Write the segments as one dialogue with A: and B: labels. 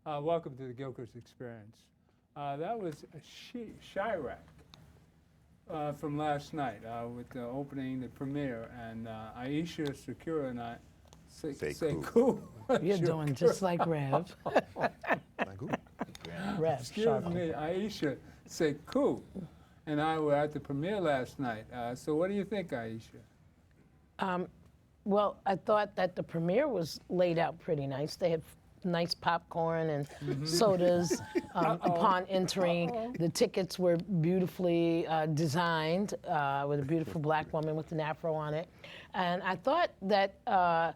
A: Welcome to the Gilchrist Experience. That was Chi-Raq from last night with the opening, the premiere, and Iesha, Sakou, and I. Sakou.
B: You're doing just like Rev. Rev,
A: excuse me, Iesha, Sakou, and I were at the premiere last night. So what do you think, Iesha?
B: Well, I thought that the premiere was laid out pretty nice. They had nice popcorn and sodas upon entering. The tickets were beautifully designed with a beautiful black woman with an afro on it. And I thought that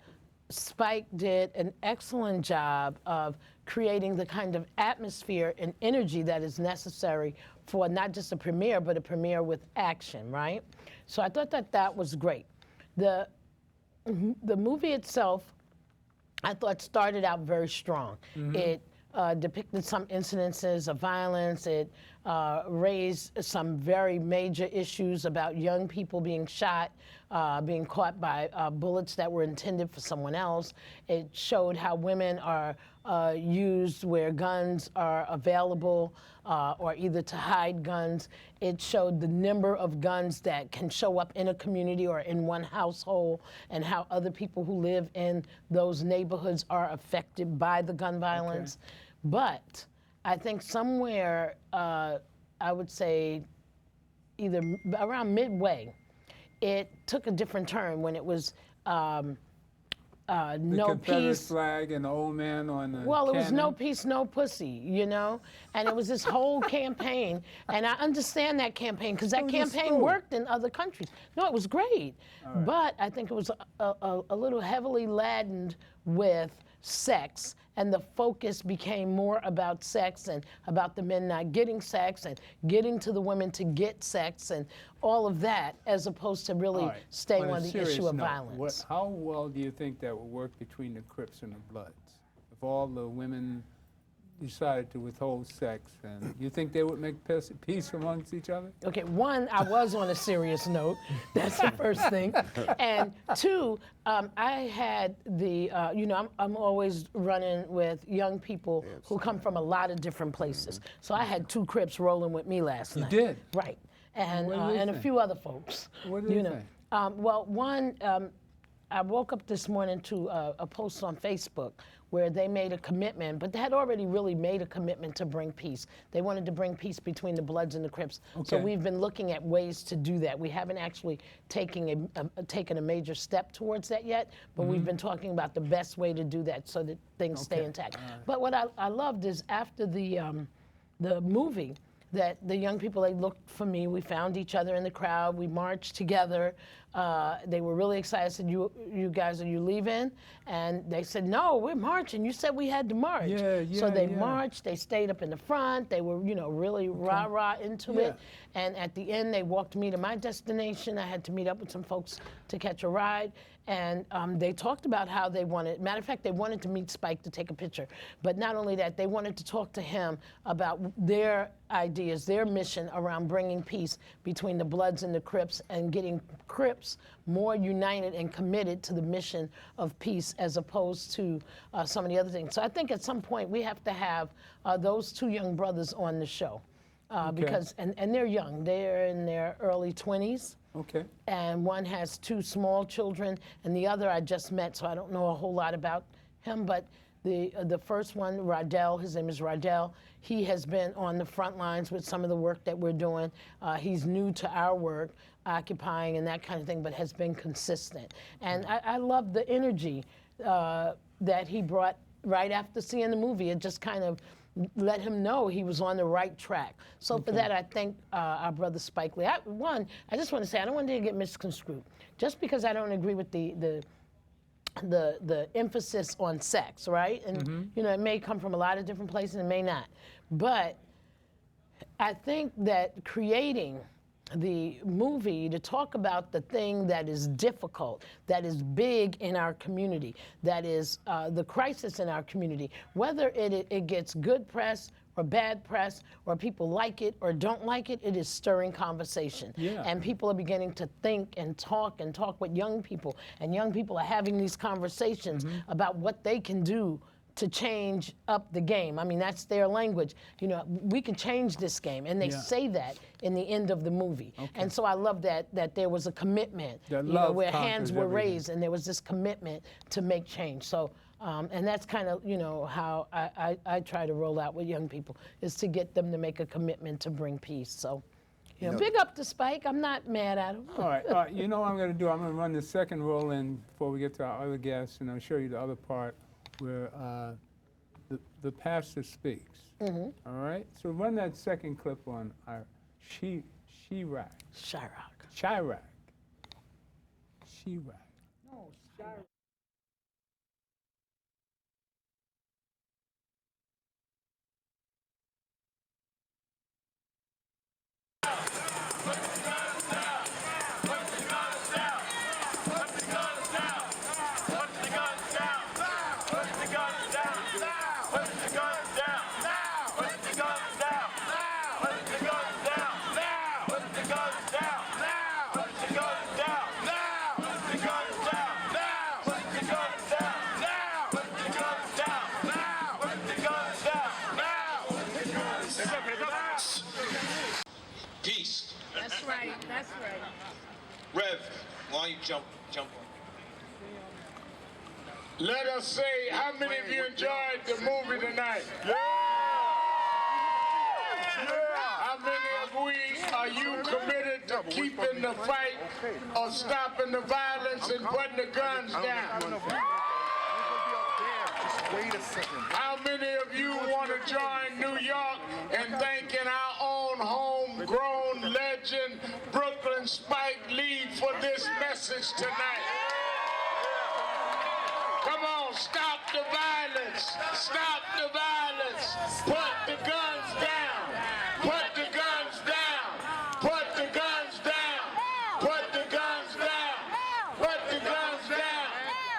B: Spike did an excellent job of creating the kind of atmosphere and energy that is necessary for not just a premiere, but a premiere with action, right? So I thought that that was great. The movie itself, I thought, started out very strong. It depicted some incidences of violence. It raised some very major issues about young people being shot, being caught by bullets that were intended for someone else. It showed how women are used where guns are available or either to hide guns. It showed the number of guns that can show up in a community or in one household and how other people who live in those neighborhoods are affected by the gun violence. Okay. But I think somewhere, I would say either around midway, it took a different turn when it was
A: the
B: no
A: Confederate
B: peace.
A: flag and the old man on the
B: Well,
A: cannon.
B: it was no peace, no pussy, you know? And it was this whole campaign. And I understand that campaign because that campaign worked in other countries. No, it was great. Right. But I think it was a little heavily laden with sex, and the focus became more about sex and about the men not getting sex and getting to the women to get sex and all of that, as opposed to really staying on the issue of violence.
A: How well do you think that would work between the Crips and the Bloods? If all the women decided to withhold sex, and you think they would make peace amongst each other?
B: Okay, one, I was on a serious note. That's the first thing. And two, I had the, you know, I'm always running with young people who come from a lot of different places. So I had two Crips rolling with me last night.
A: You did?
B: Right. And a few other folks.
A: What do you think?
B: Well, one, I woke up this morning to a post on Facebook where they made a commitment, but they had already really made a commitment to bring peace. They wanted to bring peace between the Bloods and the Crips. Okay. So we've been looking at ways to do that. We haven't actually taken a major step towards that yet, but we've been talking about the best way to do that so that things stay intact. But what I loved is after the movie, that the young people, they looked for me. We found each other in the crowd. We marched together. They were really excited. I said, you guys, are you leaving? And they said, no, we're marching. You said we had to march. So they marched. They stayed up in the front. They were, you know, really rah-rah into it. And at the end, they walked me to my destination. I had to meet up with some folks to catch a ride. And they talked about how they wanted, matter of fact, they wanted to meet Spike to take a picture. But not only that, they wanted to talk to him about their ideas, their mission around bringing peace between the Bloods and the Crips and getting Crips more united and committed to the mission of peace as opposed to some of the other things. So I think at some point we have to have those two young brothers on the show. Because, and they're young, they're in their early 20s.
A: Okay.
B: And one has two small children, and the other I just met, so I don't know a whole lot about him. But the first one, Radell, his name is Radell, he has been on the front lines with some of the work that we're doing. He's new to our work, occupying and that kind of thing, but has been consistent. And I love the energy that he brought right after seeing the movie. It just kind of let him know he was on the right track. So for that, I thank our brother Spike Lee. I just want to say, I don't want to get misconstrued. Just because I don't agree with the emphasis on sex, right? And you know, it may come from a lot of different places, and it may not. But I think that creating the movie to talk about the thing that is difficult, that is big in our community, that is the crisis in our community, whether it gets good press or bad press, or people like it or don't like it, it is stirring conversation.
A: Yeah.
B: And people are beginning to think and talk with young people. And young people are having these conversations about what they can do to change up the game. I mean, that's their language. You know, we can change this game. And they say that in the end of the movie. And so I love that there was a commitment,
A: That
B: you know,
A: love
B: where hands
A: conquers
B: were
A: everything.
B: raised and there was this commitment to make change. So, and that's kind of, you know, how I try to roll out with young people, is to get them to make a commitment to bring peace. So, you know, big up to Spike. I'm not mad at him.
A: All right, you know what I'm going to do? I'm going to run the second roll in before we get to our other guests, and I'll show you the other part where the pastor speaks. All right? So run that second clip on our Chi-Raq.
B: Chi-Raq.
A: Chi-Raq. Chi-Raq. No, Chi-Raq.
C: Peace.
B: That's right. That's right.
C: Rev, why don't you jump on?
D: Let us say, how many of you enjoyed the movie tonight? How many of we are you committed to keeping the fight or stopping the violence and putting the guns down?
E: Wait a second.
D: How many of you want to join New York in thanking our own homegrown legend, Brooklyn Spike Lee, for this message tonight? Come on, stop the violence. Stop the violence. Put the guns down. Put the guns down. Put the guns down. Put the guns down. Put the guns down.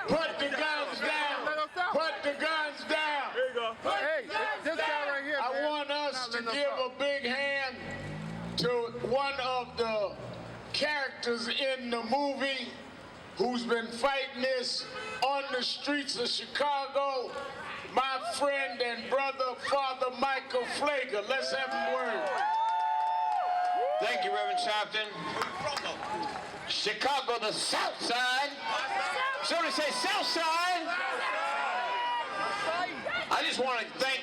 D: Put the guns down. Put the guns down.
E: There you go. Hey, this guy right here.
D: I want us to give a big hand to one of the characters in the movie who's been fighting this on the streets of Chicago, my friend and brother, Father Michael Flager. Let's have a word.
C: Thank you, Reverend Sharpton. Chicago, the South Side. Somebody say South Side. I just want to thank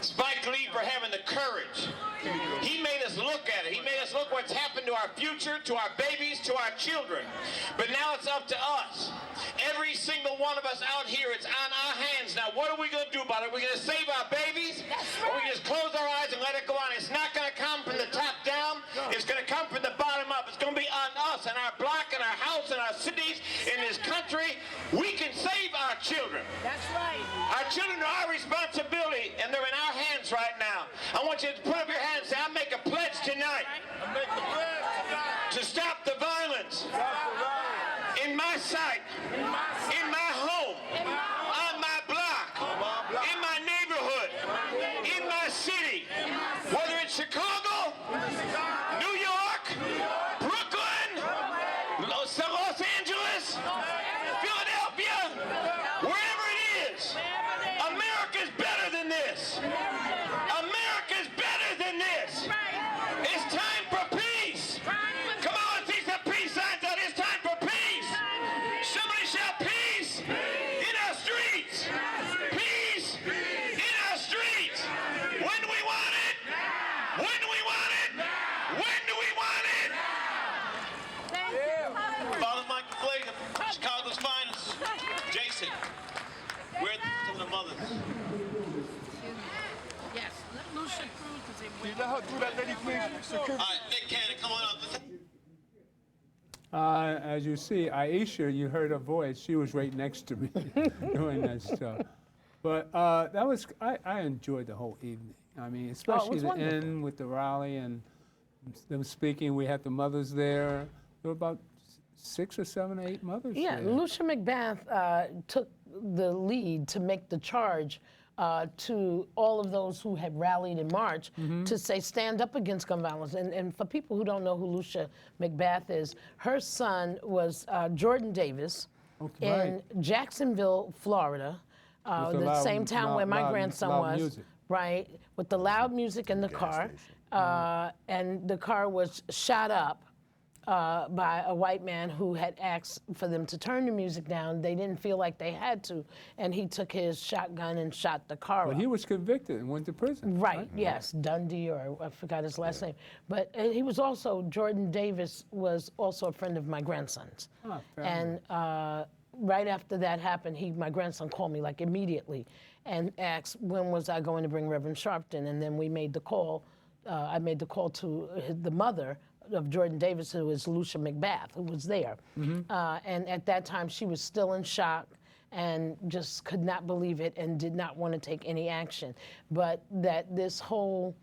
C: Spike Lee for having the courage. He made us look at it. He made us look what's happened to our future, to our babies, to our children. But now it's up to us. Every single one of us out here, it's on our hands. Now, what are we going to do about it? Are we going to save our babies? Or we just close our eyes and let it go on? It's not going to come from the top down. It's going to come from the bottom up. It's going to be on us and our block and our house and our cities in this country. We can save our children.
B: That's right.
C: Our children are our responsibility, and they're in our hands right now. I want you to put up your hands and say, I make a pledge tonight to stop the violence in my sight, in my home, on my block, in my neighborhood, in my city, whether it's Chicago, New York, Brooklyn, Los Angeles, Philadelphia, wherever it is. America's better than this. America's better than this. It's time for peace. Come on, see some peace signs out. It's time for peace. Somebody shout peace in our streets. Peace in our streets. When do we want it? When do we want it? When do we want it? Father Michael Flager, Chicago's finest. Jason, where are some of the mothers?
B: Yes. Let Lucia through because they
E: Let her do that, lady, please. Security.
C: All right, Nick Cannon, come on up.
A: As you see, Iesha, you heard her voice. She was right next to me doing that stuff. But that was, I enjoyed the whole evening. I mean, especially the
B: wonderful.
A: end with the rally and them speaking. We had the mothers there. There were about 6 or 7 or 8 mothers
B: Yeah,
A: there.
B: Lucia McBath took the lead to make the charge to all of those who had rallied in March to say stand up against gun violence. And for people who don't know who Iesha McBath is, her son was Jordan Davis in Jacksonville, Florida, the same town where my grandson was.
A: Music.
B: Right, with the loud music in the car. And the car was shot up by a white man who had asked for them to turn the music down. They didn't feel like they had to, and he took his shotgun and shot the car
A: But
B: up.
A: he was convicted and went to prison.
B: Right, yes, Dundee, or I forgot his last name. But he was also, Jordan Davis was also a friend of my grandson's.
A: Ah, fair
B: And right after that happened, my grandson called me like immediately and asked when was I going to bring Reverend Sharpton, and then we made the call. I made the call to the mother of Jordan Davis, who was Iesha McBath, who was there. And at that time, she was still in shock and just could not believe it and did not want to take any action. But that this whole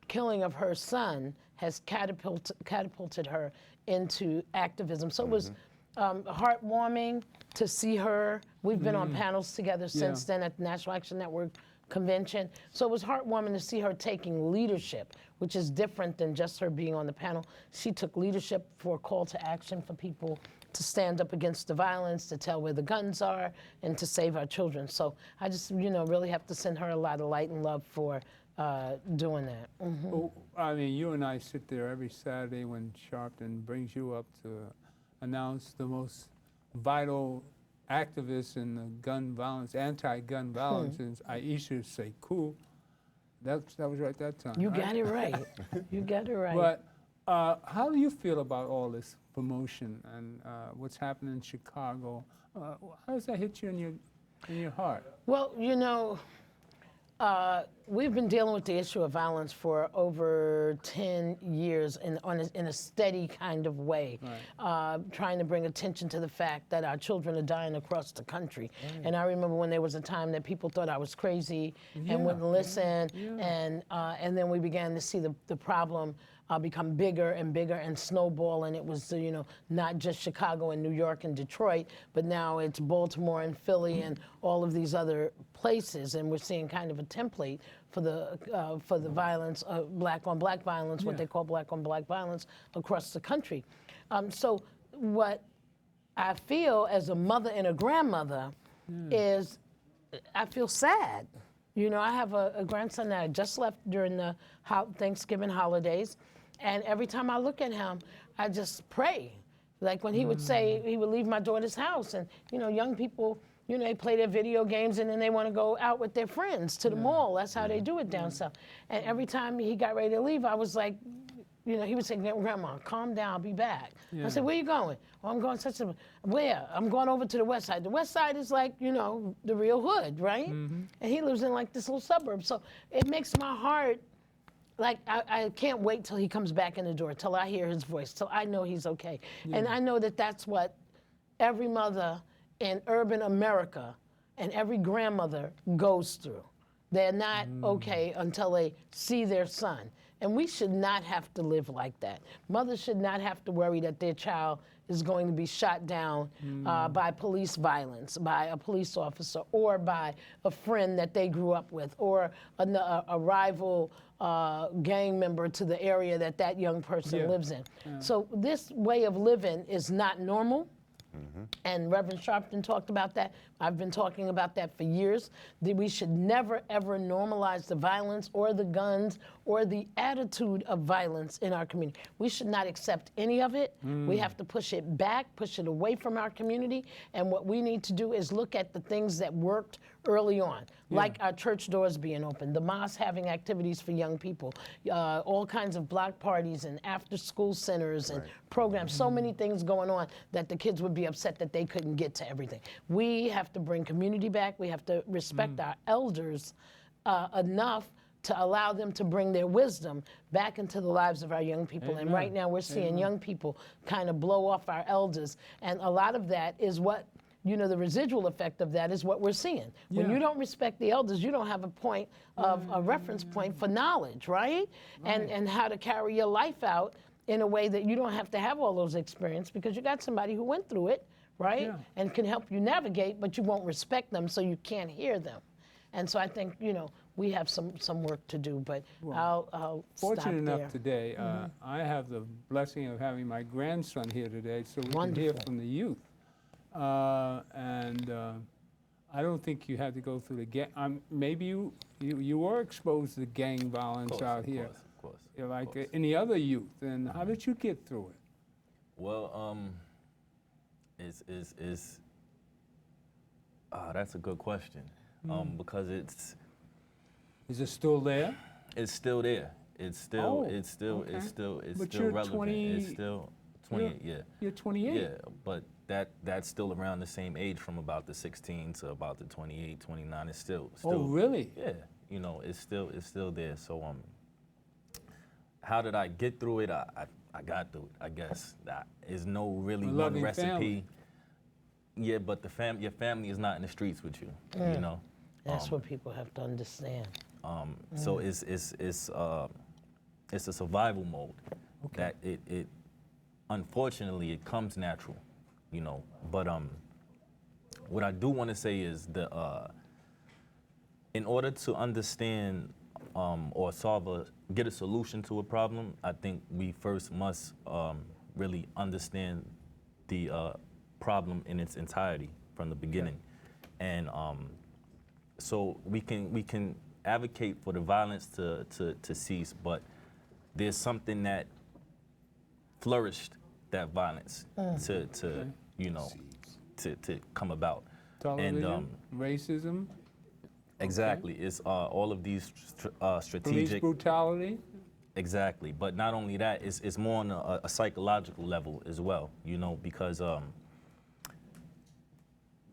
B: killing of her son has catapulted her into activism. So it was heartwarming to see her. We've been on panels together since then at the National Action Network convention. So it was heartwarming to see her taking leadership, which is different than just her being on the panel. She took leadership for a call to action for people to stand up against the violence, to tell where the guns are, and to save our children. So I just, really have to send her a lot of light and love for doing that.
A: Well, I mean, you and I sit there every Saturday when Sharpton brings you up to announce the most vital activist in the gun violence, anti-gun violence, is Iesha Sakou. That was right that time.
B: You
A: right?
B: got it right. You got it right.
A: But how do you feel about all this promotion and what's happening in Chicago? How does that hit you in your heart?
B: Well, we've been dealing with the issue of violence for over 10 years in a steady kind of way, trying to bring attention to the fact that our children are dying across the country. And I remember when there was a time that people thought I was crazy and wouldn't listen, and then we began to see the problem become bigger and bigger and snowball, and it was not just Chicago and New York and Detroit, but now it's Baltimore and Philly and all of these other places, and we're seeing kind of a template for the violence, black on black violence, what they call black on black violence across the country. So what I feel as a mother and a grandmother is I feel sad. I have a grandson that I just left during the Thanksgiving holidays. And every time I look at him, I just pray. Like when he would say, he would leave my daughter's house, and young people, they play their video games and then they want to go out with their friends to the mall. That's how they do it down south. And every time he got ready to leave, I was like, he would say, Grandma, calm down, I'll be back. I said, where you going? Well, I'm going where? I'm going over to the west side. The west side is like, the real hood, right? And he lives in like this little suburb. So it makes my heart, like, I can't wait till he comes back in the door, till I hear his voice, till I know he's okay. And I know that that's what every mother in urban America and every grandmother goes through. They're not okay until they see their son. And we should not have to live like that. Mothers should not have to worry that their child is going to be shot down by police violence, by a police officer, or by a friend that they grew up with, or a rival gang member to the area that young person lives in. So this way of living is not normal. And Reverend Sharpton talked about that. I've been talking about that for years, that we should never, ever normalize the violence or the guns or the attitude of violence in our community. We should not accept any of it. We have to push it back, push it away from our community. And what we need to do is look at the things that worked early on, like our church doors being open, the mosque having activities for young people, all kinds of block parties and after-school centers and programs, so many things going on that the kids would be upset that they couldn't get to everything. We have to bring community back. We have to respect our elders enough to allow them to bring their wisdom back into the lives of our young people. And right now we're seeing young people kind of blow off our elders. And a lot of that is what, the residual effect of that is what we're seeing. When you don't respect the elders, you don't have a point of a reference point for knowledge, right? And how to carry your life out in a way that you don't have to have all those experiences because you got somebody who went through it, right? And can help you navigate, but you won't respect them, so you can't hear them. And so I think, we have some work to do, but I'll stop
A: Fortunate
B: there.
A: enough today, I have the blessing of having my grandson here today, so we can hear
B: Wonderful.
A: from the youth. I don't think you had to go through the gang. Maybe you were exposed to gang violence out here,
F: Of course.
A: like any other youth. And how did you get through it?
F: Well, that's a good question. Because
A: Is it still there?
F: it's still there. It's still
A: Oh,
F: it's still
A: okay.
F: it's still it's
A: But
F: still
A: you're
F: relevant.
A: 20
F: It's still 28, yeah.
A: You're 28.
F: Yeah, but that's still around the same age from about the 16 to about the 28, 29. It's still
A: Oh, really?
F: Yeah, it's still there. So how did I get through it? I got through it, I guess. That is no really
A: A
F: one
A: loving
F: recipe.
A: family.
F: Yeah, but your family is not in the streets with you,
B: That's what people have to understand.
F: So it's a survival mode that it unfortunately it comes natural, But what I do want to say is in order to understand or get a solution to a problem, I think we first must really understand the problem in its entirety from the beginning, and so we can advocate for the violence to cease, but there's something that flourished that violence to come about.
A: Television, racism,
F: Exactly. It's all of these
A: police
F: strategic.
A: brutality.
F: Exactly. But not only that, it's more on a psychological level as well, because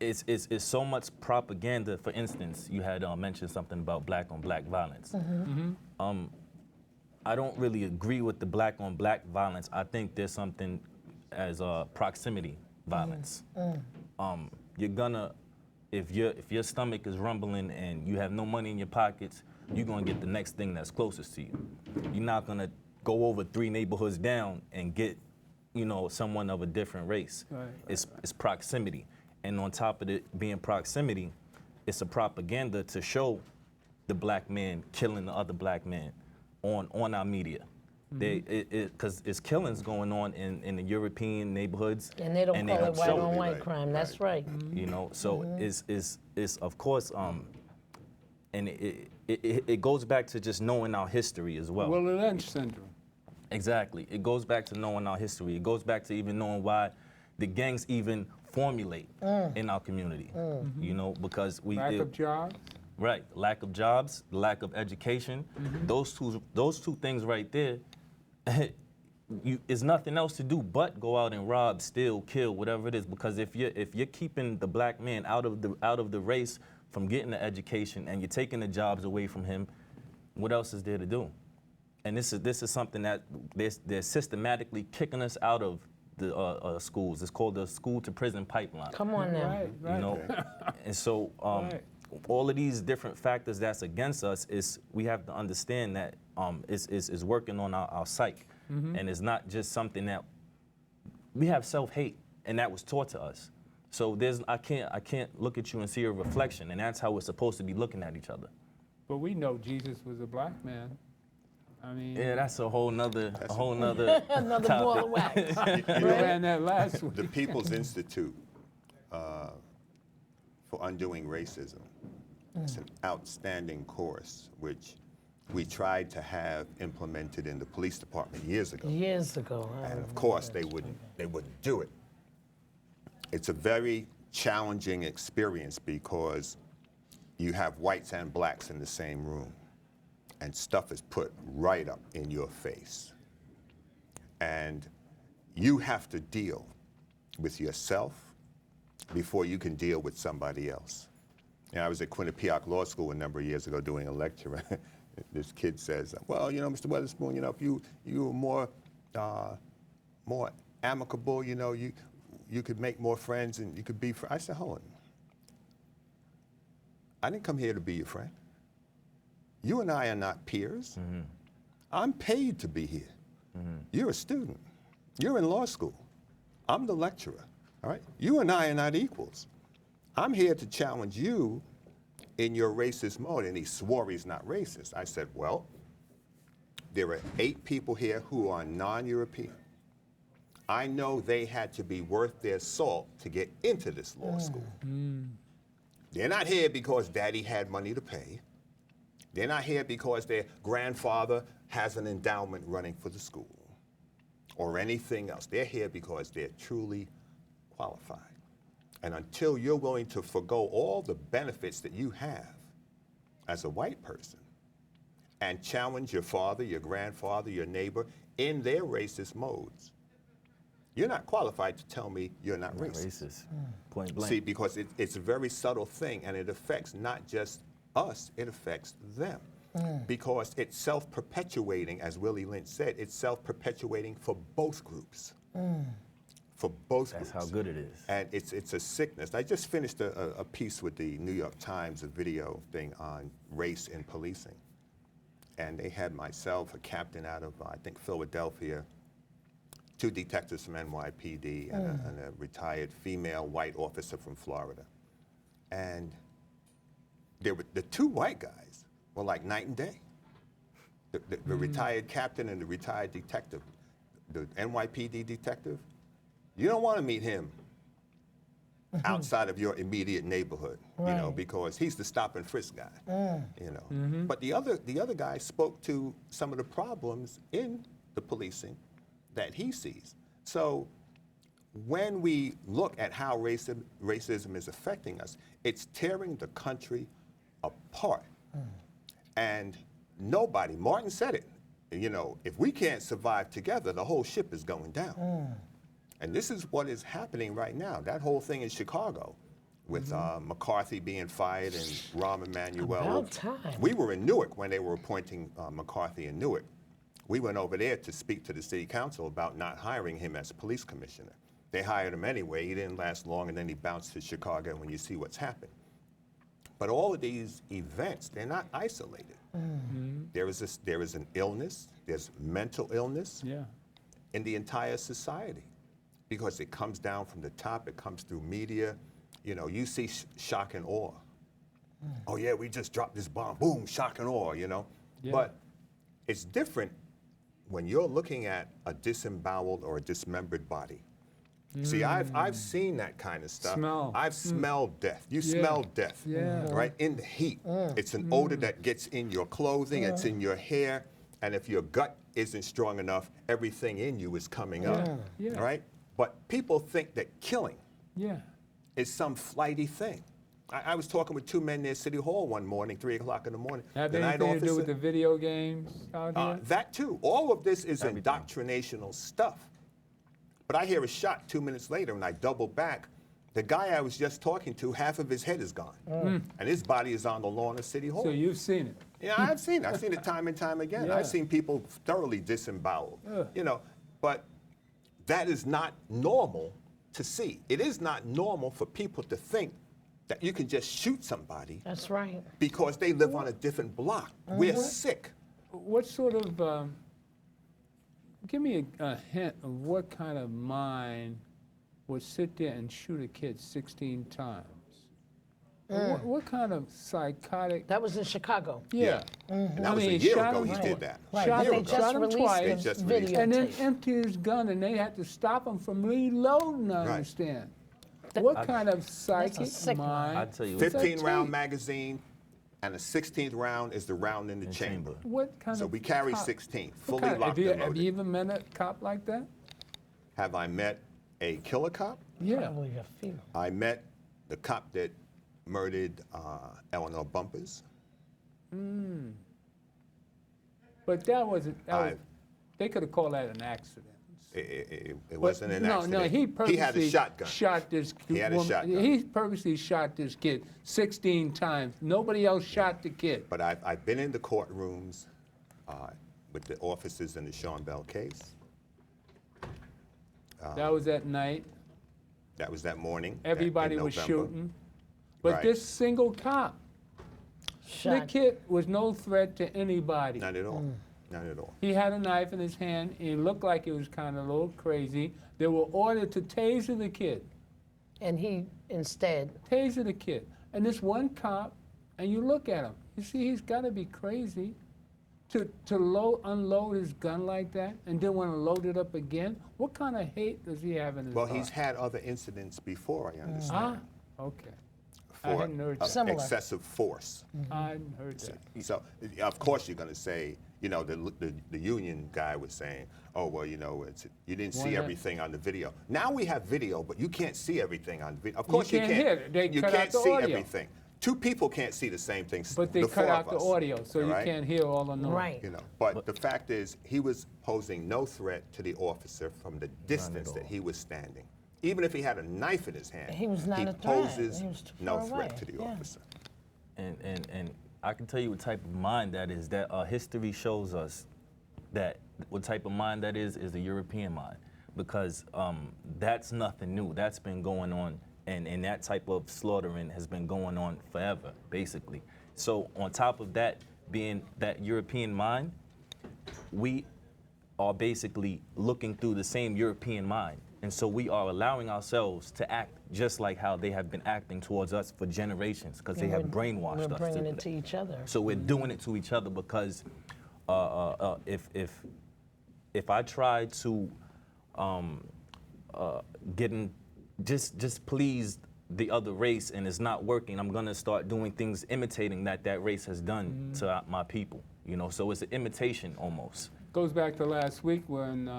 F: it's so much propaganda. For instance, you had mentioned something about black-on-black violence. I don't really agree with the black-on-black violence. I think there's something as proximity violence. You're gonna, if your stomach is rumbling and you have no money in your pockets, you're gonna get the next thing that's closest to you. You're not gonna go over 3 neighborhoods down and get, someone of a different race.
A: Right.
F: It's proximity. And on top of it being proximity, it's a propaganda to show the black man killing the other black man on our media. Because it's killings going on in the European neighborhoods.
B: And they don't call it white
F: show
B: on
F: it,
B: white crime. That's right.
F: So it's of course, and it goes back to just knowing our history as well.
A: Willie Lynch syndrome.
F: Exactly. It goes back to knowing our history. It goes back to even knowing why the gangs even formulate in our community. Because
A: Lack of jobs.
F: right, lack of jobs, lack of education, those two things right there. There's nothing else to do but go out and rob, steal, kill, whatever it is. Because if you're keeping the black man out of the race from getting the education and you're taking the jobs away from him, what else is there to do? And this is something that they're systematically kicking us out of the schools. It's called the school to prison pipeline.
B: Come on now.
A: Right.
F: And so
A: Right.
F: all of these different factors that's against us is we have to understand that is working on our psyche, and it's not just something that we have self-hate, and that was taught to us. So I can't look at you and see a reflection, and that's how we're supposed to be looking at each other.
A: But we know Jesus was a black man. I mean,
F: Yeah, that's a whole nother
B: Another ball of wax.
A: you ran that last week.
G: The People's Institute for Undoing Racism. It's an outstanding course, which we tried to have implemented in the police department years ago.
B: Years ago. I
G: And of course, they wouldn't do it. It's a very challenging experience because you have whites and blacks in the same room, and stuff is put right up in your face. And you have to deal with yourself before you can deal with somebody else. And I was at Quinnipiac Law School a number of years ago doing a lecture. This kid says, well, Mr. Weatherspoon, if you were more amicable, you could make more friends and you could be friends. I said, hold on. I didn't come here to be your friend. You and I are not peers. I'm paid to be here. You're a student. You're in law school. I'm the lecturer, all right? You and I are not equals. I'm here to challenge you in your racist mode? And he swore he's not racist. I said, well, there are 8 people here who are non-European. I know they had to be worth their salt to get into this law school. They're not here because daddy had money to pay. They're not here because their grandfather has an endowment running for the school or anything else. They're here because they're truly qualified. And until you're willing to forgo all the benefits that you have as a white person and challenge your father, your grandfather, your neighbor in their racist modes, you're not qualified to tell me you're not racist.
F: Point blank.
G: See, because it's a very subtle thing, and it affects not just us, it affects them. Because it's self-perpetuating, as Willie Lynch said, it's self-perpetuating for both groups. For both groups.
F: That's how good it is.
G: And it's a sickness. I just finished a piece with the New York Times, a video thing on race in policing. And they had myself, a captain out of, I think, Philadelphia, 2 detectives from NYPD, and a retired female white officer from Florida. And there were, the 2 white guys were like night and day. The retired captain and the retired detective, the NYPD detective, you don't want to meet him outside of your immediate neighborhood, you know, because he's the stop and frisk guy, you know. But the other guy spoke to some of the problems in the policing that he sees. So when we look at how racism is affecting us, it's tearing the country apart. And nobody, Martin said it, you know, if we can't survive together, the whole ship is going down. And this is what is happening right now. That whole thing in Chicago with McCarthy being fired and Rahm Emanuel.
B: About time.
G: We were in Newark when they were appointing McCarthy in Newark. We went over there to speak to the city council about not hiring him as police commissioner. They hired him anyway. He didn't last long, and then he bounced to Chicago when you see what's happened. But all of these events, they're not isolated. There is an illness, there's mental illness in the entire society because it comes down from the top, it comes through media. You know, you see shock and awe. Oh yeah, we just dropped this bomb, boom, shock and awe, you know? But it's different when you're looking at a disemboweled or a dismembered body. See, I've seen that kind of stuff. I've smelled death. You smell death, right? In the heat. It's an odor that gets in your clothing, it's in your hair, and if your gut isn't strong enough, everything in you is coming up, right? But people think that killing is some flighty thing. I was talking with 2 men near City Hall one morning, 3 o'clock in the morning.
A: Have anything to do with the video games out here?
G: That too. All of this is indoctrinational stuff. But I hear a shot 2 minutes later, and I double back. The guy I was just talking to, half of his head is gone. And his body is on the lawn of City Hall.
A: So you've seen it?
G: Yeah, I've seen it. I've seen it time and time again. I've seen people thoroughly disemboweled, you know. But that is not normal to see. It is not normal for people to think that you can just shoot somebody.
B: That's right.
G: Because they live on a different block. We're sick.
A: What sort of, give me a hint of what kind of mind would sit there and shoot a kid 16 times? What kind of psychotic?
B: That was in Chicago.
G: And that was a year ago he did that.
A: Shot
B: They
A: him
B: just
A: twice,
B: released the
G: just
B: video
A: and then
B: tape.
A: empty his gun, and they had to stop him from reloading. I understand. What kind of psychic
B: sick
A: mind?
F: I'll tell you.
G: 15-round magazine, and the 16th round is the round in the chamber.
A: What kind
G: So
A: of?
G: we carry
A: cop-
G: 16,
A: what
G: fully
A: kind of-
G: locked
A: have you,
G: and
A: have you
G: loaded.
A: even met a cop like that?
G: Have I met a killer cop?
A: Yeah.
B: Probably a few.
G: I met the cop that murdered Eleanor Bumpers.
A: But that wasn't. They could have called that an accident.
G: It
A: But
G: wasn't an accident.
A: No, he purposely
G: had a shotgun.
A: shot this
G: He had a shotgun.
A: He purposely shot this kid 16 times. Nobody else shot the kid.
G: But I've been in the courtrooms with the officers in the Sean Bell case.
A: That was at night.
G: That was that morning.
A: Everybody
G: in
A: was
G: November.
A: shooting. But
G: Right.
A: this single cop, the
B: Shot.
A: kid was no threat to anybody.
G: Not at all. Not at all.
A: He had a knife in his hand. He looked like he was kind of a little crazy. They were ordered to taser the kid.
B: And he instead,
A: Taser the kid. And this one cop and you look at him. You see, he's got to be crazy to unload his gun like that and then want to load it up again. What kind of hate does he have in his
G: Well,
A: heart?
G: he's had other incidents before, I understand,
A: Okay. I
G: for
A: hadn't heard that.
B: Similar.
G: excessive force.
A: I hadn't heard that.
G: So, of course, you're going to say, you know, the union guy was saying, oh, well, you know, you didn't see everything on the video. Now we have video, but you can't see everything on the video. Of course you
A: can't
G: can't.
A: hear it. They
G: you
A: cut out
G: can't
A: the
G: see
A: audio.
G: everything. Two people can't see the same thing.
A: But they
G: the
A: cut
G: four
A: out
G: of
A: the
G: us,
A: audio, so
G: all
A: you
G: right?
A: can't hear all the noise.
B: Right.
G: You know, but the fact is, he was posing no threat to the officer from the distance that he was standing. Even if he had a knife in his hand,
B: He was not a threat.
G: poses
B: He was too
G: no
B: far
G: threat
B: away.
G: to the
B: Yeah.
G: officer.
F: And I can tell you what type of mind that is. That history shows us that what type of mind that is the European mind, because that's nothing new. That's been going on, and that type of slaughtering has been going on forever, basically. So on top of that being that European mind, we are basically looking through the same European mind. And so we are allowing ourselves to act just like how they have been acting towards us for generations, because they have brainwashed us.
B: We're bringing it to each other.
F: So we're doing it to each other because if I try to just please the other race and it's not working, I'm gonna start doing things imitating that race has done to my people. You know, so it's an imitation almost.
A: Goes back to last week when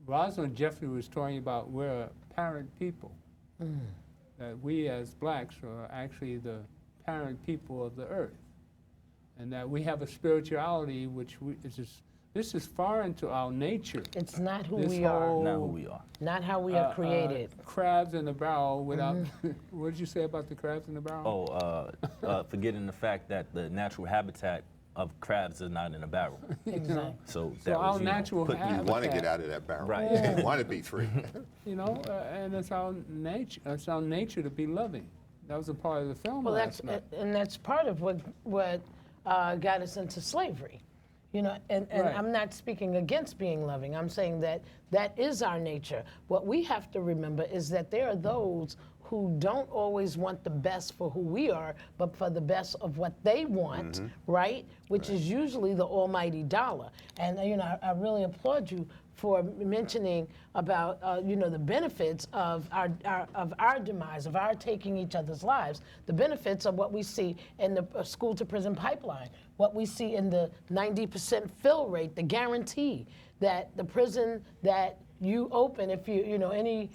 A: Rosalind Jeffrey was talking about we're a parent people. That we as blacks are actually the parent people of the earth. And that we have a spirituality which this is foreign to our nature.
B: It's not who
A: This
B: we are.
A: whole,
F: Not who we are.
B: Not how we are created.
A: Crabs in a barrel without, what did you say about the crabs in the barrel?
F: Forgetting the fact that the natural habitat of crabs is not in a barrel.
B: Exactly.
F: So
A: So
F: that
A: our
F: was,
A: natural
F: put me
G: You want to
A: habitat,
G: get out of that barrel.
F: Right.
G: You want to be free.
A: you know, and it's our nature. It's our nature to be loving. That was a part of the film
B: Well,
A: last night.
B: and that's part of what got us into slavery. You know, and
A: Right.
B: I'm not speaking against being loving. I'm saying that is our nature. What we have to remember is that there are those who don't always want the best for who we are, but for the best of what they want, right? Which is usually the almighty dollar. And you know, I really applaud you for mentioning about you know, the benefits of our demise, of our taking each other's lives, the benefits of what we see in the school to prison pipeline, what we see in the 90% fill rate, the guarantee that the prison that you open, if you know, any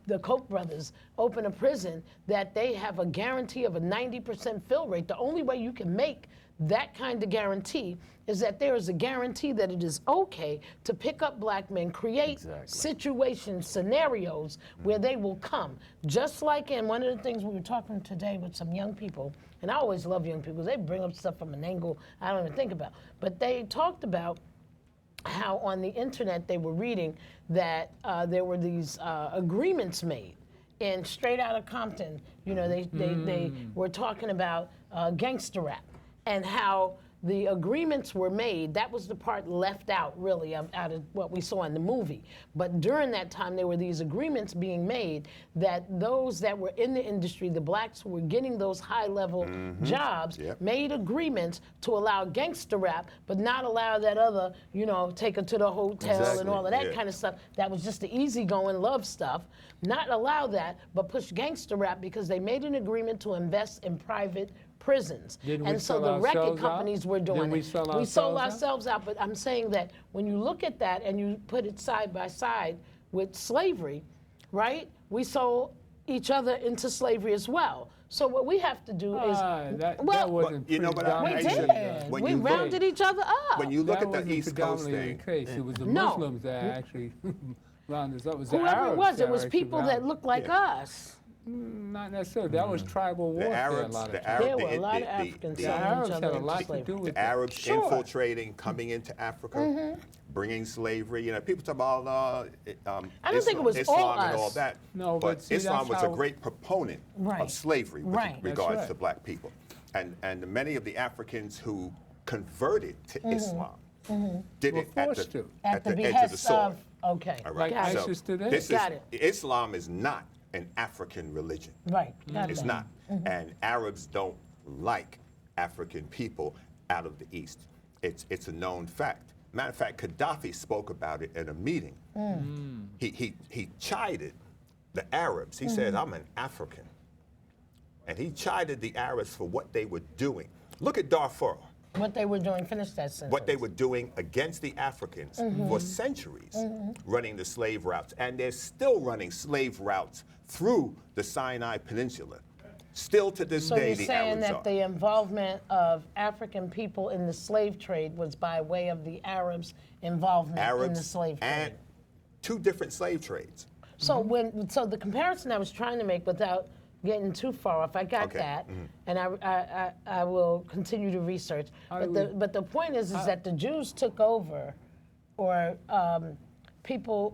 B: the Koch brothers open a prison, that they have a guarantee of a 90% fill rate. The only way you can make that kind of guarantee is that there is a guarantee that it is okay to pick up black men, create situations, scenarios where they will come. Just like in one of the things we were talking today with some young people, and I always love young people, they bring up stuff from an angle I don't even think about, but they talked about how on the internet they were reading that there were these agreements made. And straight out of Compton, you know, they were talking about gangster rap and how the agreements were made. That was the part left out, really, out of what we saw in the movie. But during that time, there were these agreements being made that those that were in the industry, the blacks who were getting those high-level jobs, made agreements to allow gangster rap, but not allow that other, you know, take her to the hotel and all of that kind of stuff. That was just the easygoing love stuff. Not allow that, but push gangster rap because they made an agreement to invest in private prisons.
A: Didn't we
B: And so
A: sell
B: the record
A: ourselves out?
B: companies were doing
A: Didn't we
B: it.
A: sell
B: We sold
A: ourselves out?
B: ourselves out, but I'm saying that when you look at that and you put it side by side with slavery, right? We sold each other into slavery as well. So what we have to do is,
A: that
B: well,
A: wasn't
G: you know, but I-
B: we
A: predominantly
B: did.
G: when
B: We
G: you look-
B: rounded each other up.
G: When you look
A: that
G: at the
A: wasn't
G: East Coast
A: predominantly
G: thing,
A: the case. It was the
B: No.
A: Muslims that actually rounded us up. It was the
B: Whoever
A: Arabs
B: it was
A: that
B: was
A: actually
B: people that
A: rounded-
B: looked like us.
A: Not necessarily. That was tribal
G: the
A: warfare a
G: Arabs,
A: lot of
G: the
A: times.
G: Arab,
B: There were a lot of Africans
A: The
B: selling
A: Arabs
B: each
A: had
B: other
A: a
B: into
A: lot to
B: slavery.
A: do with
G: the
A: it.
G: Arabs
B: Sure.
G: infiltrating, coming into Africa, bringing slavery. You know, people talk about
B: I don't think it was
G: Islam
B: all
G: and all
B: us.
G: that.
A: No, but see,
G: Islam
A: that's
G: was a
A: how-
G: great proponent
B: Right.
G: of slavery with
B: Right.
A: That's
G: regards
A: right.
G: to black people, and many of the Africans who converted to Islam did
A: Were
G: it at
A: forced
G: the,
A: to.
B: At the
G: edge of the
B: behest
G: sword.
B: of, okay,
G: All right.
A: Like
B: got it.
A: ISIS today.
G: This
B: Got
G: is,
B: it.
G: Islam is not an African religion.
B: Right.
G: It's not. And Arabs don't like African people out of the East. It's a known fact. Matter of fact, Gaddafi spoke about it at a meeting. He chided the Arabs. He said, I'm an African. And he chided the Arabs for what they were doing. Look at Darfur.
B: What they were doing, finish that sentence.
G: What they were doing against the Africans for centuries, running the slave routes. And they're still running slave routes through the Sinai Peninsula. Still to this
B: So
G: day,
B: you're
G: the
B: saying
G: Arabs
B: that
G: are.
B: the involvement of African people in the slave trade was by way of the Arabs' involvement in the slave trade?
G: And two different slave trades.
B: So so the comparison I was trying to make without getting too far off, I got
G: Okay.
B: that, and I will continue to research. But the point is that the Jews took over, or the people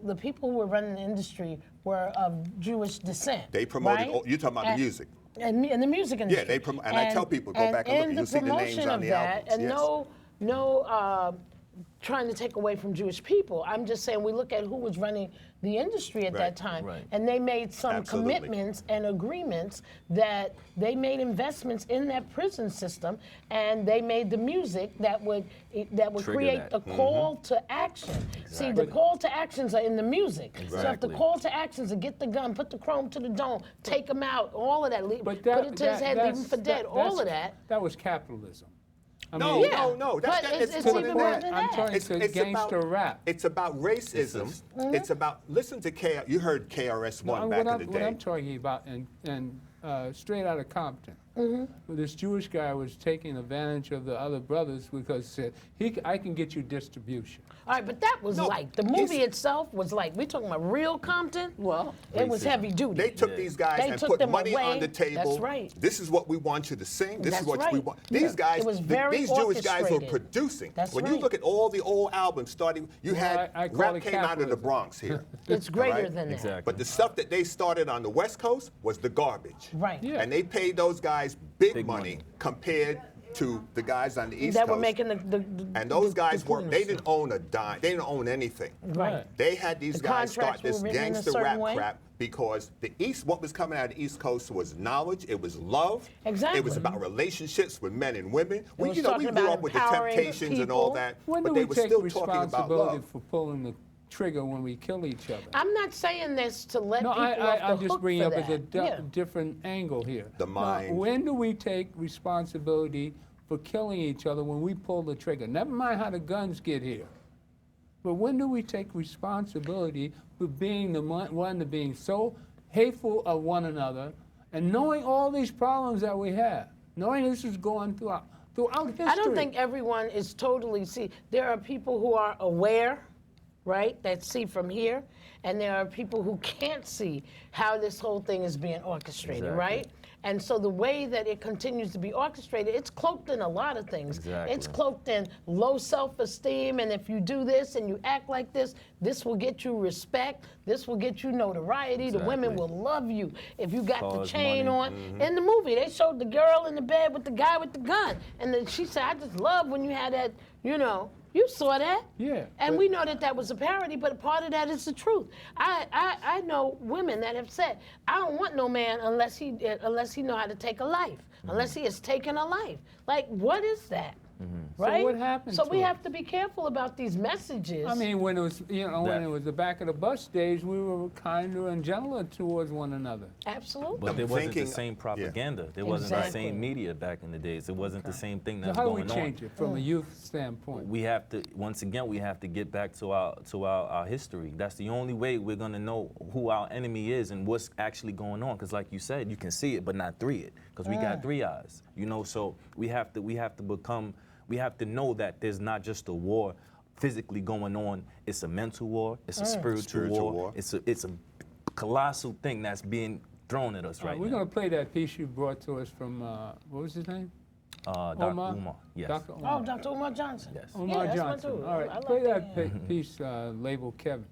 B: who were running the industry were of Jewish descent.
G: They promoted,
B: right?
G: You're talking about the music.
B: And in the music industry.
G: Yeah, they and I tell people, go back and look, you'll see the names on the albums.
B: And
G: Yes.
B: no trying to take away from Jewish people. I'm just saying we look at who was running the industry at that time, and they made some
G: Absolutely.
B: commitments and agreements that they made investments in that prison system, and they made the music that would create
F: that.
B: the call to action. See, the call to actions are in the music. So if the
F: Exactly.
B: call to actions are get the gun, put the chrome to the dome, take him out, all of that,
A: But
B: put it to his head, leave him for dead, all of that.
A: That was capitalism. I
G: No,
A: mean,
G: no.
B: But
G: It's
B: it's
G: more
B: even
G: than
B: more
G: that.
B: than
A: I'm
B: that.
A: talking to gangster rap.
G: It's about racism. It's about, listen to you heard KRS-One back in the
A: What
G: day.
A: I'm talking about, and straight out of Compton, where this Jewish guy was taking advantage of the other brothers because he said, I can get you distribution.
B: All right, but that was
G: No,
B: like, the movie itself was like, we talking about real Compton? Well, it was heavy duty.
G: They took these guys
B: They
G: and
B: took
G: put
B: them
G: money
B: away.
G: on the table.
B: That's right.
G: This is what we want you to sing. This
B: That's
G: is what we
B: right.
G: want.
B: Yeah.
G: These guys,
B: It was very
G: these Jewish guys were
B: orchestrated.
G: producing.
B: That's
G: when
B: right.
G: you look at all the old albums starting, you had
A: I call
G: rap
A: it
G: came out of the
A: capitalism.
G: Bronx here.
B: It's greater
G: Right?
B: than that.
F: Exactly.
G: But the stuff that they started on the West Coast was the garbage.
B: Right.
A: Yeah.
G: And they paid those guys big
F: Big
G: money
F: money.
G: compared to the guys on the East
B: That
G: Coast.
B: were making
G: And those guys
B: the
G: they didn't own a dime. They didn't own anything.
B: Right.
G: They had these
B: The
G: guys start
B: contracts were
G: this
B: written in a
G: gangster
B: certain
G: rap
B: way.
G: crap because what was coming out of the East Coast was knowledge, it was love.
B: Exactly.
G: It was about relationships with men and women.
B: was
G: We
B: talking
G: grew
B: about
G: up with the
B: empowering
G: Temptations and all
B: people.
G: that,
A: When
G: but
A: do
G: they
A: we
G: were
A: take
G: still talking about
A: responsibility
G: love.
A: for pulling the trigger when we kill each other?
B: I'm not saying this to let
A: No,
B: people off the
A: I'm
B: hook
A: just bringing
B: for
A: up as a
B: that. Yeah.
A: different angle here.
G: The
A: Now,
G: mind.
A: when do we take responsibility for killing each other when we pull the trigger? Never mind how the guns get here. But when do we take responsibility for being the one to being so hateful of one another and knowing all these problems that we have, knowing this is going throughout history?
B: I don't think everyone is totally, there are people who are aware, right, that see from here, and there are people who can't see how this whole thing is being orchestrated,
F: Exactly.
B: right? And so the way that it continues to be orchestrated, it's cloaked in a lot of things.
F: Exactly.
B: It's cloaked in low self-esteem, and if you do this and you act like this will get you respect, this will get you notoriety, the women will love you if you got the
F: Cause
B: chain
F: money.
B: on. In the movie, they showed the girl in the bed with the guy with the gun, and then she said, I just love when you had that, you saw that.
A: Yeah,
B: And
A: but-
B: we know that was a parody, but part of that is the truth. I know women that have said, I don't want no man unless he know how to take a life, unless he has taken a life. Like, what is that? Right?
A: what happened
B: So
A: to
B: we
A: it?
B: have to be careful about these messages.
A: I mean, when it was, when it was the back of the bus days, we were kinder and gentler towards one another.
B: Absolutely.
F: But there wasn't the
G: thinking-
F: same
G: yeah.
F: propaganda. There wasn't the
B: Exactly.
F: same media back in the days. It wasn't the same thing
A: So
F: that's
A: how do we
F: going on.
A: change it from a youth standpoint?
F: We have to, once again, we have to get back to our history. That's the only way we're gonna know who our enemy is and what's actually going on. Because like you said, you can see it but not three it. Because we got three eyes. So we have to know that there's not just a war physically going on. It's a mental war. It's a spiritual war. It's a colossal thing that's being thrown at us right
A: We're
F: now.
A: going to play that piece you brought to us from, what was his name?
F: Dr. Umar. Yes.
A: Dr.
B: Oh,
A: Umar.
B: Dr. Umar Johnson.
F: Yes.
A: Umar
B: that's my
A: Johnson.
B: dude.
A: All right,
B: I like
A: play
B: that.
A: that piece labeled Kevin.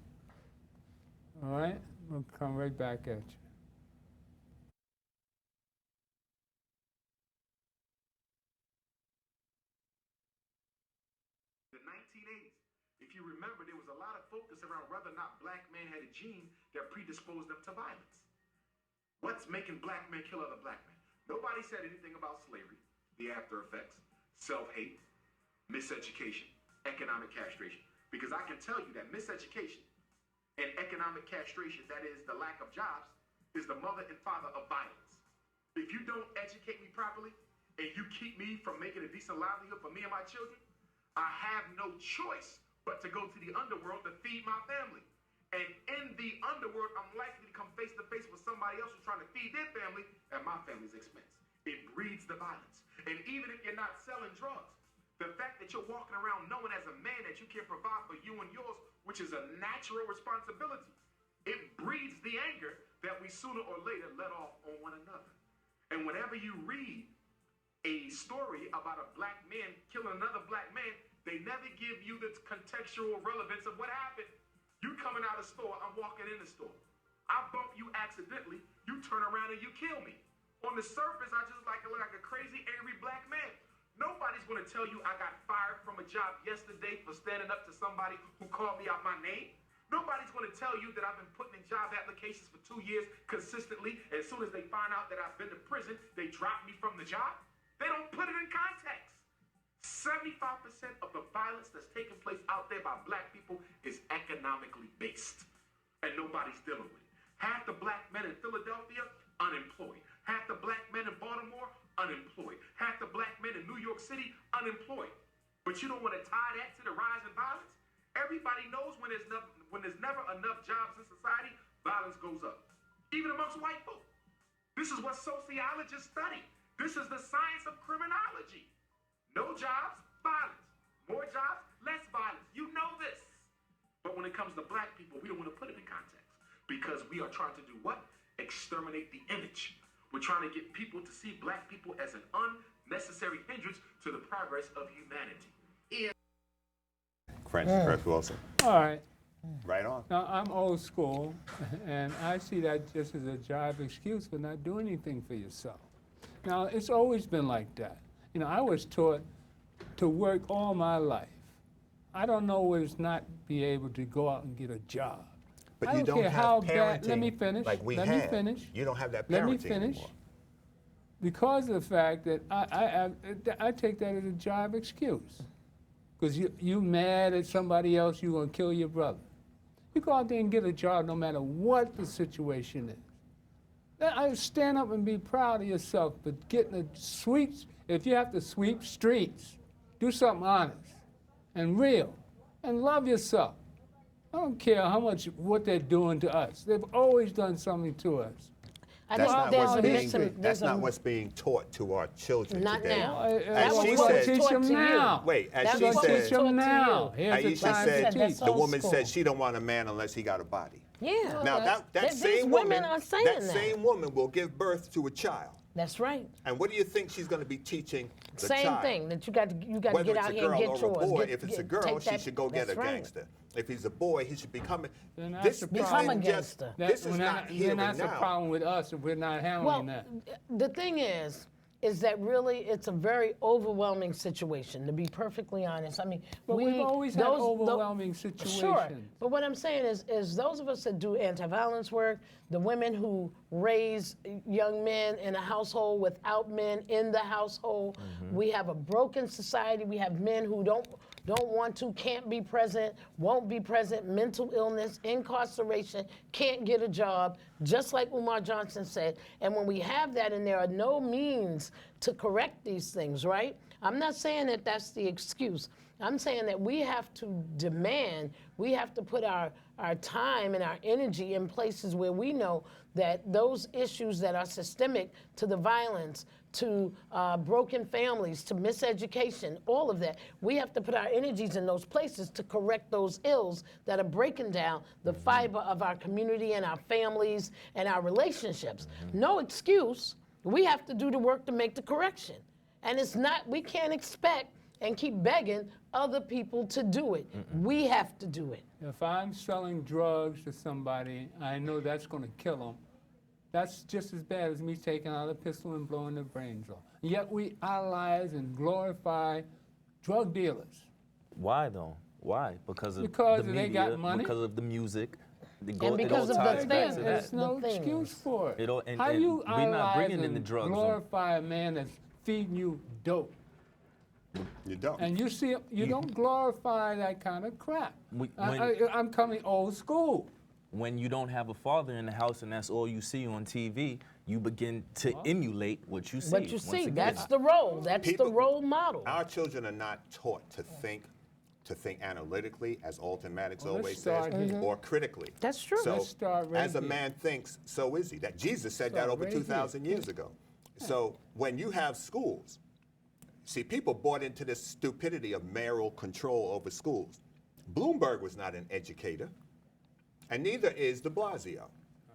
A: All right, we'll come right back at you.
H: The 1980s. If you remember, there was a lot of focus around whether or not black men had a gene that predisposed them to violence. What's making black men kill other black men? Nobody said anything about slavery, the after effects, self-hate, miseducation, economic castration. Because I can tell you that miseducation and economic castration, that is the lack of jobs, is the mother and father of violence. If you don't educate me properly and you keep me from making a decent livelihood for me and my children, I have no choice but to go to the underworld to feed my family. And in the underworld, I'm likely to come face to face with somebody else who's trying to feed their family at my family's expense. It breeds the violence. And even if you're not selling drugs, the fact that you're walking around knowing as a man that you can provide for you and yours, which is a natural responsibility, it breeds the anger that we sooner or later let off on one another. And whenever you read a story about a black man killing another black man, they never give you the contextual relevance of what happened. You coming out of the store, I'm walking in the store. I bump you accidentally, you turn around and you kill me. On the surface, I just look like a crazy, angry black man. Nobody's going to tell you I got fired from a job yesterday for standing up to somebody who called me out my name. Nobody's going to tell you that I've been putting in job applications for 2 years consistently. As soon as they find out that I've been to prison, they drop me from the job. They don't put it in context. 75% of the violence that's taking place out there by black people is economically based, and nobody's dealing with it. Half the black men in Philadelphia, unemployed. Half the black men in Baltimore, unemployed. Half the black men in New York City, unemployed. But you don't want to tie that to the rise in violence? Everybody knows when there's never enough jobs in society, violence goes up. Even amongst white folk. This is what sociologists study. This is the science of criminology. No jobs, violence. More jobs, less violence. You know this. But when it comes to black people, we don't want to put it in context. Because we are trying to do what? Exterminate the image. We're trying to get people to see black people as an unnecessary hindrance to the progress of humanity.
G: Francis Wilson.
A: All right.
G: Right on.
A: Now, I'm old school, and I see that just as a jive excuse for not doing anything for yourself. Now, it's always been like that. You know, I was taught to work all my life. I don't know what it's not be able to go out and get a job.
G: But
A: I
G: you don't
A: care
G: have
A: how
G: parenting
A: bad. Let me finish.
G: like we
A: Let
G: had.
A: me finish.
G: You don't have that parenting
A: Let me finish.
G: anymore.
A: Because of the fact that I take that as a job excuse. Because you mad at somebody else, you're going to kill your brother. You go out there and get a job no matter what the situation is. I stand up and be proud of yourself, but getting the sweeps, if you have to sweep streets, do something honest and real and love yourself. I don't care what they're doing to us. They've always done something to us.
G: That's not what's being taught to our children
B: Not
G: today.
B: now.
G: As
A: That's
G: she
A: what
G: said,
A: teach them now.
G: wait, as
B: That's
G: she
B: what
G: said,
A: Teach them now. Here's the
G: Aisha
A: time
G: said,
A: to
B: That's
A: teach.
G: the
B: old
G: woman
B: school.
G: said she don't want a man unless he got a body.
B: Yeah.
G: Now that
B: These
G: same
B: women
G: woman,
B: are saying
G: that
B: that.
G: same woman will give birth to a child.
B: That's right.
G: And what do you think she's going to be teaching the
B: Same
G: child?
B: thing, that you got to
G: Whether
B: get
G: it's
B: out
G: a
B: here and
G: girl
B: get
G: or a
B: yours.
G: boy, if it's a girl,
B: take
G: she
B: that-
G: should go get a
B: that's right.
G: gangster. If he's a boy, he should become a.
A: Then that's
G: This
A: the
G: this
A: problem.
G: isn't just.
B: Become a
G: This is not
A: Then
G: here and
A: that's a
G: now.
A: problem with us if we're not handling
B: Well,
A: that.
B: the thing is that really it's a very overwhelming situation, to be perfectly honest. I mean,
A: But we've always had overwhelming
B: Sure,
A: situations.
B: but what I'm saying is those of us that do anti-violence work, the women who raise young men in a household without men in the household, we have a broken society. We have men who don't want to, can't be present, won't be present, mental illness, incarceration, can't get a job, just like Umar Johnson said. And when we have that and there are no means to correct these things, right? I'm not saying that that's the excuse. I'm saying that we have to demand, we have to put our time and our energy in places where we know that those issues that are systemic to the violence, to broken families, to miseducation, all of that, we have to put our energies in those places to correct those ills that are breaking down the fiber of our community and our families and our relationships. No excuse. We have to do the work to make the correction. And it's not, we can't expect and keep begging other people to do it. We have to do it.
A: If I'm selling drugs to somebody, I know that's going to kill them. That's just as bad as me taking out a pistol and blowing their brains off. Yet we idolize and glorify drug dealers.
F: Why though? Why? Because of
A: Because
F: the
A: they
F: media,
A: got money?
F: because of the music,
B: And because of the
F: ties back
B: thing,
F: to
A: There's
F: that.
A: no
B: the
A: excuse
B: things.
A: for it.
F: It all- and-
A: How
F: and
A: you
F: we not
A: idolize
F: bringing in
A: and
F: the drugs, though.
A: glorify a man that's feeding you dope,
G: You don't.
A: and you don't glorify that kind of crap. I'm coming old school.
F: When you don't have a father in the house and that's all you see on TV, you begin to emulate what you see.
B: But you
F: once
B: see,
F: again.
B: that's the role. That's the
G: People-
B: role model.
G: Our children are not taught to think analytically, as Alton Maddox
A: Well, let's
G: always says,
A: start here.
G: or critically.
B: That's true.
G: So,
A: Let's start right
G: as a
A: here.
G: man thinks, so is he. That Jesus said that
A: Start
G: over
A: right
G: 2,000 years ago. So when you have schools, see, people bought into this stupidity of mayoral control over schools. Bloomberg was not an educator, and neither is de Blasio.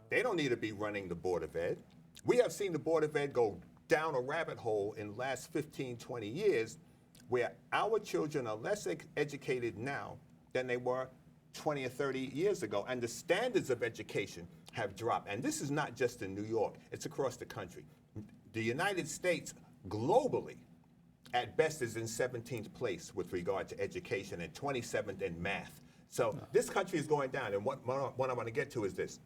G: They don't need to be running the Board of Ed. We have seen the Board of Ed go down a rabbit hole in the last 15, 20 years where our children are less educated now than they were 20 or 30 years ago. And the standards of education have dropped. And this is not just in New York, it's across the country. The United States globally, at best, is in 17th place with regard to education and 27th in math. So this country is going down. And what I want to get to is this.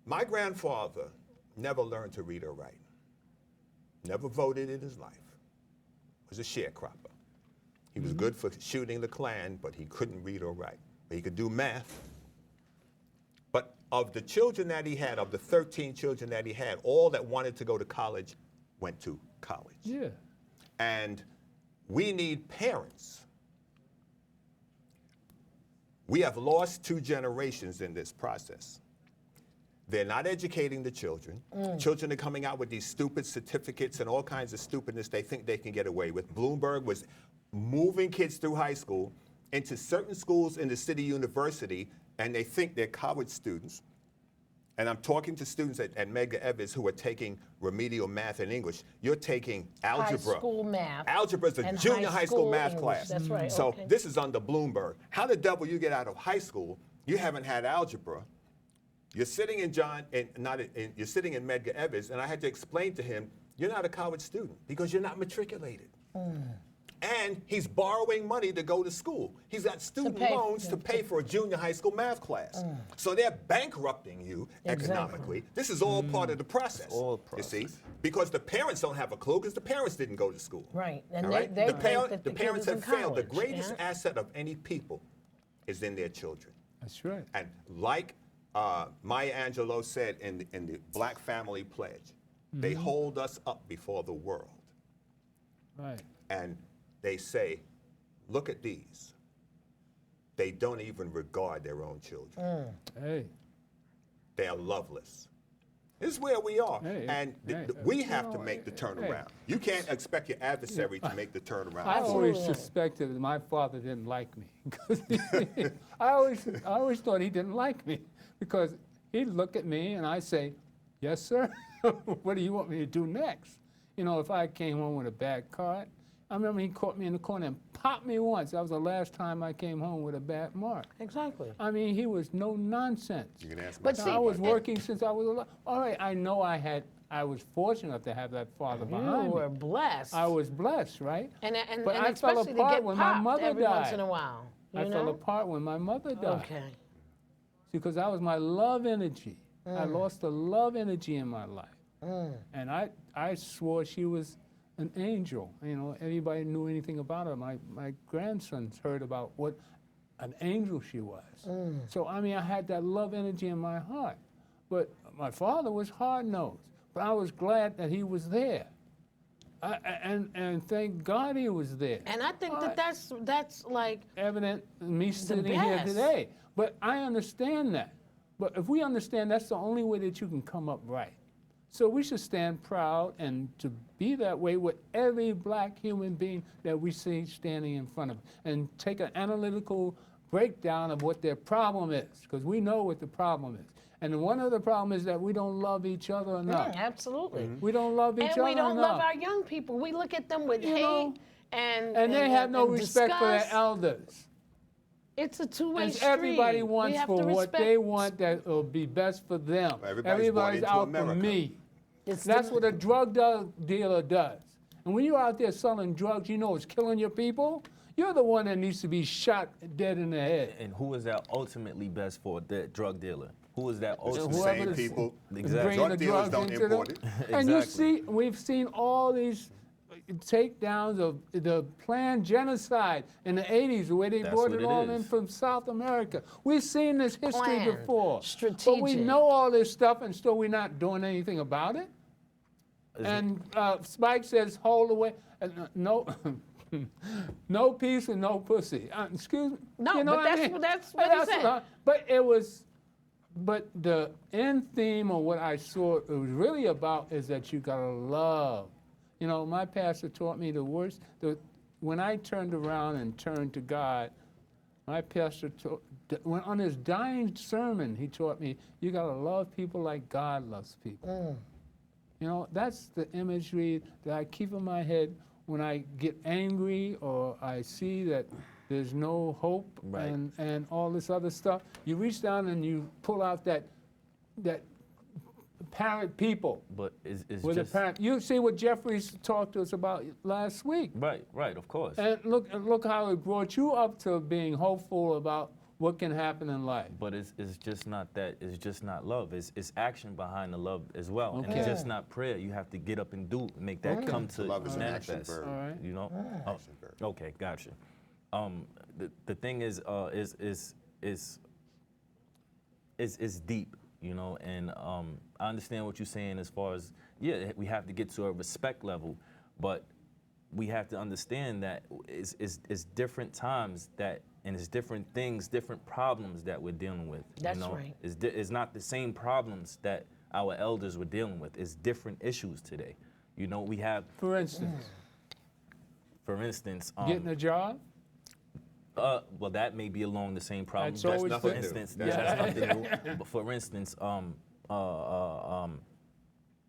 G: My grandfather never learned to read or write, never voted in his life, was a sharecropper. He was good for shooting the Klan, but he couldn't read or write. He could do math. But of the children that he had, of the 13 children that he had, all that wanted to go to college went to college.
A: Yeah.
G: And we need parents. We have lost 2 generations in this process. They're not educating the children. Children are coming out with these stupid certificates and all kinds of stupidness they think they can get away with. Bloomberg was moving kids through high school into certain schools in the city university, and they think they're college students. And I'm talking to students at Medgar Evers who are taking remedial math and English. You're taking algebra.
B: High school math.
G: Algebra is a
B: and
G: junior high school math
B: English.
G: class.
B: That's right.
G: So
B: okay.
G: this is under Bloomberg. How the devil you get out of high school? You haven't had algebra. You're sitting in you're sitting in Medgar Evers, and I had to explain to him, you're not a college student because you're not matriculated. And he's borrowing money to go to school. He's got student
B: pay-
G: loans to pay for a junior high school math class. So they're bankrupting you economically. This is all part of the process.
F: all
G: You see,
F: process.
G: because the parents don't have a clue because the parents didn't go to school.
B: Right, and
G: All
B: they
G: right?
B: think that
G: the
B: the kid
G: parents
B: is
G: have
B: in
G: failed. The
B: college,
G: greatest
B: yeah.
G: asset of any people is in their children.
A: That's right.
G: And like Maya Angelou said in the Black Family Pledge, they hold us up before the world.
A: Right.
G: And they say, look at these. They don't even regard their own children.
A: Hey.
G: They are loveless. This is where we are.
A: Hey,
G: And
A: hey,
G: we
A: you
G: have to
A: know,
G: make the
A: hey.
G: turnaround. You can't expect your adversary to make the turnaround.
A: I always
B: Absolutely.
A: suspected that my father didn't like me. 'Cause I always thought he didn't like me because he'd look at me and I'd say, yes, sir. What do you want me to do next? You know, if I came home with a bad card, I remember he caught me in the corner and popped me once. That was the last time I came home with a bad mark.
B: Exactly.
A: I mean, he was no nonsense.
G: You can ask
B: But
G: my
B: see,
A: I was
B: and-
A: working since I was alive. All right, I know I was fortunate enough to have that father
B: You
A: behind
B: were
A: me.
B: blessed.
A: I was blessed, right?
B: and
A: but I fell
B: especially to
A: apart
B: get
A: when my
B: popped
A: mother
B: every once
A: died.
B: in a while. You
A: I
B: know?
A: fell apart when my mother died.
B: Okay.
A: Because that was my love energy. I lost the love energy in my life. And I swore she was an angel. You know, anybody knew anything about her. My grandsons heard about what an angel she was. So, I mean, I had that love energy in my heart. But my father was hard-nosed. But I was glad that he was there. And thank God he was there.
B: And I think
A: All right.
B: that's like
A: Evident in me sitting here
B: best.
A: today. But I understand that. But if we understand that's the only way that you can come up right. So we should stand proud and to be that way with every black human being that we see standing in front of us and take an analytical breakdown of what their problem is, because we know what the problem is. And one of the problems is that we don't love each other enough.
B: absolutely.
A: We don't love each
B: And
A: other
B: we don't
A: enough.
B: love our young people. We look at them with
A: You
B: hate
A: know,
B: and
A: they have no respect for their
B: disgust.
A: elders.
B: It's a two-way
A: And
B: street.
A: everybody
B: We
A: wants
B: have
A: for
B: to
A: what
B: respect.
A: they want that will be best for them.
G: Everybody's bought into
A: out
G: America.
A: for me.
B: It's
A: That's
B: the-
A: what a drug dealer does. And when you're out there selling drugs, you know it's killing your people. You're the one that needs to be shot dead in the head.
F: And who is that ultimately best for? The drug dealer. Who is that
G: It's the
F: ultimately?
A: whoever
G: same
A: is
G: people.
F: Exactly.
A: bringing
G: Drug
A: the
G: dealers
A: drugs
G: don't
A: into
G: import
A: them.
G: it.
A: And you
F: Exactly.
A: see, we've seen all these takedowns of the planned genocide in the 80s, where they
F: That's
A: brought
F: what
A: it
F: it
A: all in
F: is.
A: from South America. We've seen this history
B: Planned,
A: before. But we
B: strategic.
A: know all this stuff, and still we're not doing anything about it. And Spike says, hold away. No, no peace and no pussy. Excuse me.
B: No,
A: you know
B: but
A: what I
B: that's
A: mean?
B: what- that's what he said.
A: But it was, but the end theme of what I saw it was really about is that you gotta love. You know, my pastor taught me when I turned around and turned to God, my pastor when on his dying sermon, he taught me, you gotta love people like God loves people. You know, that's the imagery that I keep in my head when I get angry or I see that there's no hope
F: Right.
A: and all this other stuff. You reach down and you pull out that parent people.
F: But it's
A: With a
F: just
A: parent. You see what Jeffries talked to us about last week.
F: right, of course.
A: And look how it brought you up to being hopeful about what can happen in life.
F: But it's just not that. It's just not love. It's action behind the love as well. And
A: Okay.
F: it's just not prayer. You have to get up and do, make that come to
G: Love is an action
F: manifest.
G: verb.
A: All right.
F: You know.
G: Action verb.
F: Okay, gotcha. The thing is deep, you know, and I understand what you're saying as far as we have to get to a respect level, but we have to understand that it's different times that. And it's different things, different problems that we're dealing with.
B: That's
F: you know?
B: right.
F: It's not the same problems that our elders were dealing with. It's different issues today. You know, we have,
A: For instance, getting a job.
F: well, that may be along the same problem.
A: That's always
F: for
G: nothing new.
F: instance,
G: That's
F: that's nothing new. But for instance,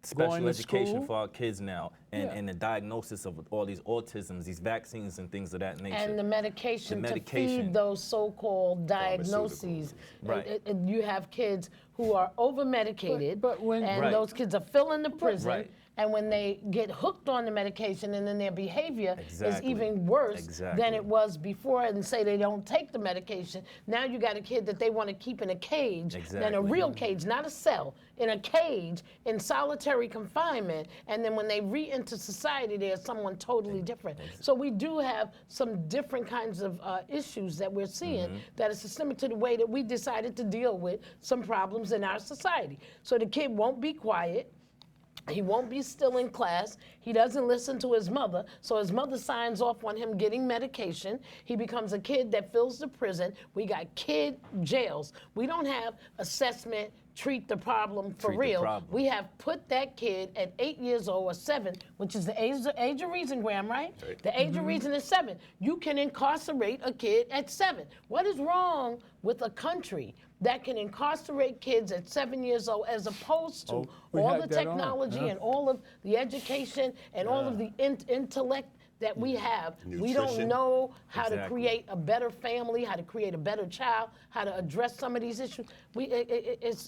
F: special
A: Going to
F: education
A: school?
F: for our kids now,
A: Yeah.
F: and the diagnosis of all these autisms, these vaccines and things of that nature.
B: And the medication, to
F: medication.
B: feed those so-called diagnoses.
F: Right.
B: You have kids who are over-medicated,
A: But when-
B: and
F: Right.
B: those kids are filling the prison.
F: Right.
B: And when they get hooked on the medication, and then their behavior
F: Exactly.
B: is even worse
F: Exactly.
B: than it was before, and say they don't take the medication, now you got a kid that they want to keep in a cage, than a
F: Exactly.
B: real cage, not a cell, in a cage, in solitary confinement, and then when they re-enter society, they're someone totally different. So we do have some different kinds of issues that we're seeing that are systemic to the way that we decided to deal with some problems in our society. So the kid won't be quiet. He won't be still in class. He doesn't listen to his mother. So his mother signs off on him getting medication. He becomes a kid that fills the prison. We got kid jails. We don't have assessment, treat the problem for
F: Treat the
B: real.
F: problem.
B: We have put that kid at 8 years old or 7, which is the age of reason, Graham, right? The age of reason is 7. You can incarcerate a kid at 7. What is wrong with a country that can incarcerate kids at 7 years old, as opposed to
A: we
B: all
A: had
B: the
A: that on,
B: technology
A: yeah.
B: and all of the education and all of the intellect that we have? We don't
G: Nutrition.
B: know how to
F: Exactly.
B: create a better family, how to create a better child, how to address some of these issues.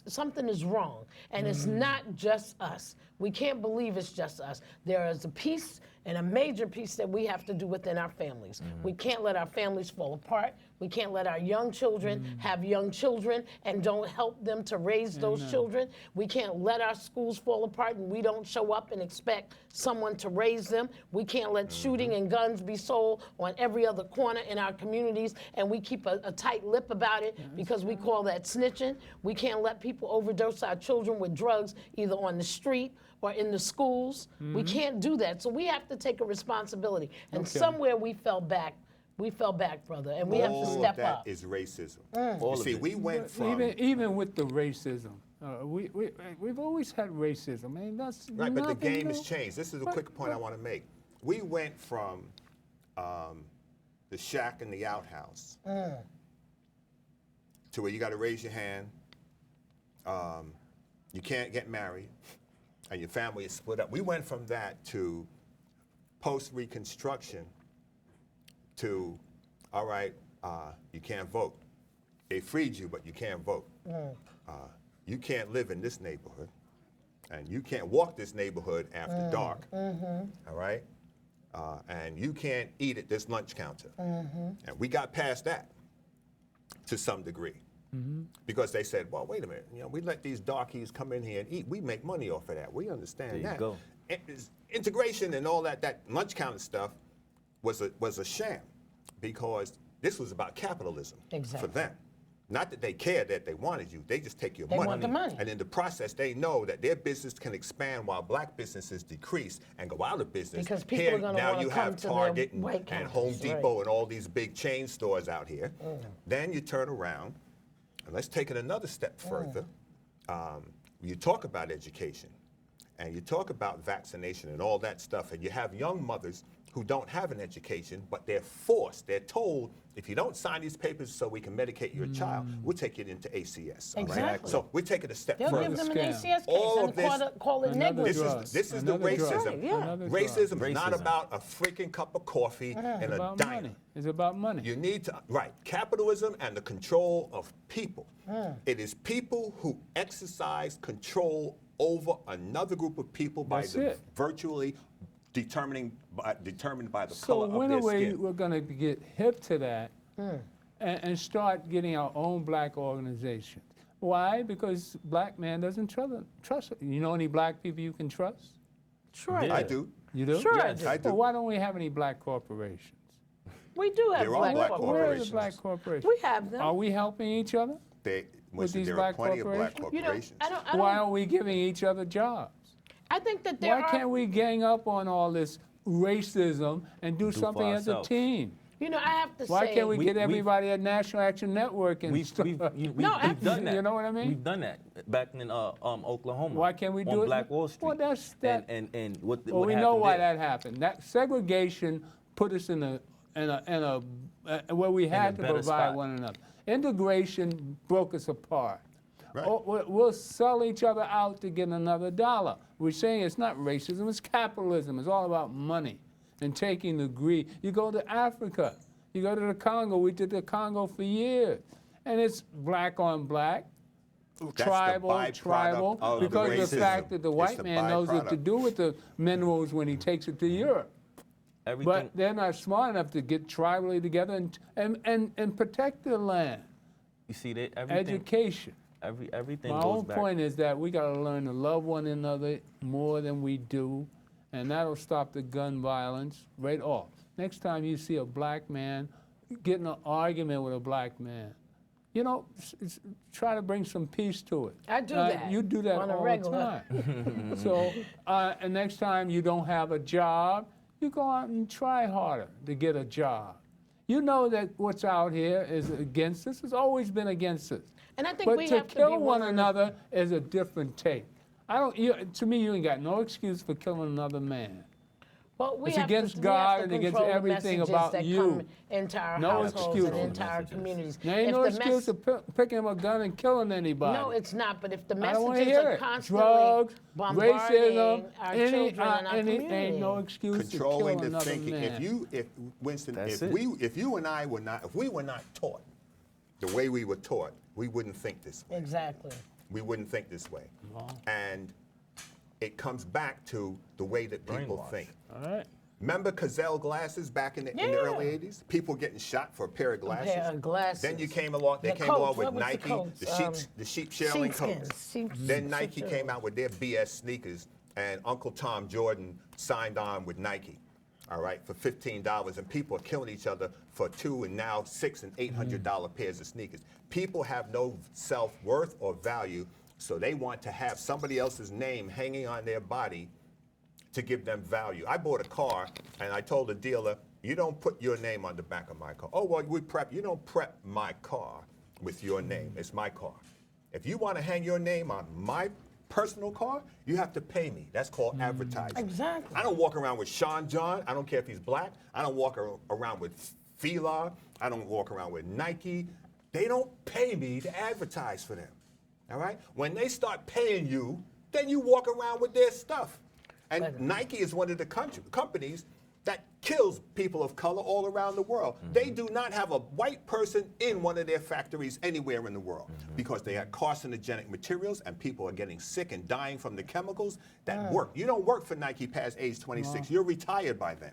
B: Something is wrong, and it's not just us. We can't believe it's just us. There is a piece, and a major piece, that we have to do within our families. We can't let our families fall apart. We can't let our young children have young children and don't help them to raise those children. We can't let our schools fall apart and we don't show up and expect someone to raise them. We can't let shooting and guns be sold on every other corner in our communities, and we keep a tight lip about it because we call that snitching. We can't let people overdose our children with drugs either on the street or in the schools. We can't do that. So we have to take a responsibility. And somewhere we fell back. We fell back, brother, and we have to
G: All
B: step
G: of that
B: up.
G: is racism.
F: All
G: You
F: of
G: see,
F: it.
G: we went from
A: Even with the racism, we've always had racism. I mean, that's
G: right, but the
A: nothing
G: game
A: new.
G: has changed. This is a quick point I want to make. We went from the shack and the outhouse to where you got to raise your hand. You can't get married, and your family is split up. We went from that to post-Reconstruction to, all right, you can't vote. They freed you, but you can't vote. You can't live in this neighborhood, and you can't walk this neighborhood after dark. All right? and you can't eat at this lunch counter. And we got past that to some degree. Because they said, well, wait a minute, we let these darkies come in here and eat. We make money off of that. We understand
F: There you
G: that.
F: go.
G: Integration and all that lunch counter stuff was a sham, because this was about capitalism for them. Not that they cared that they wanted you, they just take your money.
B: They want the money.
G: And in the process, they know that their business can expand while black businesses decrease and go out of business.
B: Because people are gonna
G: now
B: wanna
G: you
B: come
G: have
B: to their
G: Target
B: white
G: and
B: counters,
G: Home
B: right.
G: Depot and all these big chain stores out here. Then you turn around, and let's take it another step further. You talk about education, and you talk about vaccination and all that stuff, and you have young mothers who don't have an education, but they're forced, they're told, if you don't sign these papers so we can medicate your child, we'll take you into ACS. all right?
B: Exactly.
G: So we take it a step
B: They'll
G: further.
B: give them an
A: Scam.
B: ACS case
G: All
B: and
G: of this-
B: call it
A: Another
B: negligence.
A: drug.
G: This is the
A: Another drug.
G: racism.
B: Yeah.
A: Another drug.
G: Racism is not
F: Racism.
G: about a freaking cup of coffee and
A: It's
G: a
A: about
G: diner.
A: money. It's about money.
G: You need to, right, capitalism and the control of people. It is people who exercise control over another group of people by
A: That's
G: the
A: it.
G: virtually determined by the
A: So
G: color
A: when
G: of
A: are
G: their skin.
A: we're going to get hip to that and start getting our own black organizations? Why? Because black man doesn't trust. You know any black people you can trust?
B: Sure.
F: Yeah.
G: I do.
A: You do?
B: Sure I
F: Yes.
B: do.
G: I do.
A: Well, why don't we have any black corporations?
B: We do have
G: They're all
B: black
G: black
B: corporations.
A: Where are the
G: corporations.
A: black corporations?
B: We have them.
A: Are we helping each other?
G: Winston,
A: these
G: there
A: black
G: are plenty of black
A: corporations?
B: You know,
G: corporations.
B: I
A: Why
B: don't,
A: aren't we giving each other jobs?
B: I think that there
A: Why
B: are.
A: can't we gang up on all this racism and do
F: for
A: something as a
F: ourselves.
A: team?
B: You know, I have to
A: Why
B: say.
A: can't we
F: We-
A: get
F: we-
A: everybody at National Action Network and
F: We've
A: stuff?
F: we've
B: No,
F: we've done that.
A: You know what I mean?
F: We've done that back in Oklahoma.
A: Why can't we do
F: on
A: it?
F: Black Wall Street?
A: Well, that's that.
F: And what
A: Well,
F: what
A: we know
F: happened
A: why
F: there.
A: that happened. That segregation put us in a where we had to
F: better
A: provide
F: spot.
A: one another. Integration broke us apart.
G: Right.
A: Oh, we'll sell each other out to get another dollar. We're saying it's not racism, it's capitalism. It's all about money and taking the greed. You go to Africa, you go to the Congo. We did the Congo for years. And it's black on black,
G: the
A: tribal,
G: byproduct of the
A: because of the
G: racism.
A: fact that the
G: It's
A: white
G: the
A: man knows what to
G: byproduct.
A: do with the minerals when he takes it to Europe.
F: Everything.
A: But they're not smart enough to get tribally together and protect the land.
F: you see that everything.
A: Education.
F: Everything
A: My
F: goes
A: own
F: back.
A: point is that we got to learn to love one another more than we do, and that'll stop the gun violence right off. Next time you see a black man get in an argument with a black man, try to bring some peace to it.
B: I do that
A: You do that
B: on a
A: all
B: regular.
A: the time. So, and next time you don't have a job, you go out and try harder to get a job. You know that what's out here is against us. It's always been against us.
B: And I think
A: But
B: we
A: to
B: have to
A: kill
B: be
A: one
B: willing
A: another is a different take. To me, you ain't got no excuse for killing another man.
B: Well, we
A: It's
B: have
A: against
B: to,
A: God
B: we have
A: and
B: to
A: against
B: control the
A: everything
B: messages
A: about
B: that
A: you.
B: come into our
A: No
B: households
A: excuse.
B: and into our communities.
A: There ain't
B: If
A: no
B: the
A: excuse for picking up a gun and killing anybody.
B: No, it's not. But if the
A: I don't want to
B: messages
A: hear
B: are
A: it.
B: constantly
A: Drugs,
B: bombarding
A: racism,
B: our
A: any,
B: children and our
A: any
B: community,
A: ain't no excuse
G: Controlling
A: to kill
G: the
A: another
G: thinking.
A: man.
G: If Winston,
F: That's
G: if
F: it.
G: you and I were not, if we were not taught the way we were taught, we wouldn't think this way.
B: Exactly.
G: We wouldn't think this way. And it comes back to the way that people
F: Brainwash.
G: think.
A: All right.
G: Remember Gazelle glasses back in the
B: Yeah.
G: early 80s? People getting shot for a pair of glasses.
B: pair of glasses.
G: Then you came along, they
B: The
G: came
B: coats,
G: along with
B: what was the
G: Nike,
B: coats?
G: the sheep shearling
B: Sheepskins,
G: coats.
B: sheep-
G: Then Nike
B: sheep
G: came out with their BS sneakers, and Uncle Tom Jordan signed on with Nike, all right, for $15, and people are killing each other for $2 and now $600 and $800 pairs of sneakers. People have no self-worth or value, so they want to have somebody else's name hanging on their body to give them value. I bought a car, and I told the dealer, you don't put your name on the back of my car. Oh, well, you don't prep my car with your name. It's my car. If you want to hang your name on my personal car, you have to pay me. That's called advertising.
B: Exactly.
G: I don't walk around with Sean John. I don't care if he's black. I don't walk around with Fila. I don't walk around with Nike. They don't pay me to advertise for them. All right? When they start paying you, then you walk around with their stuff. And Nike is one of the companies that kills people of color all around the world. They do not have a white person in one of their factories anywhere in the world because they have carcinogenic materials and people are getting sick and dying from the chemicals that work. You don't work for Nike past age 26. You're retired by then.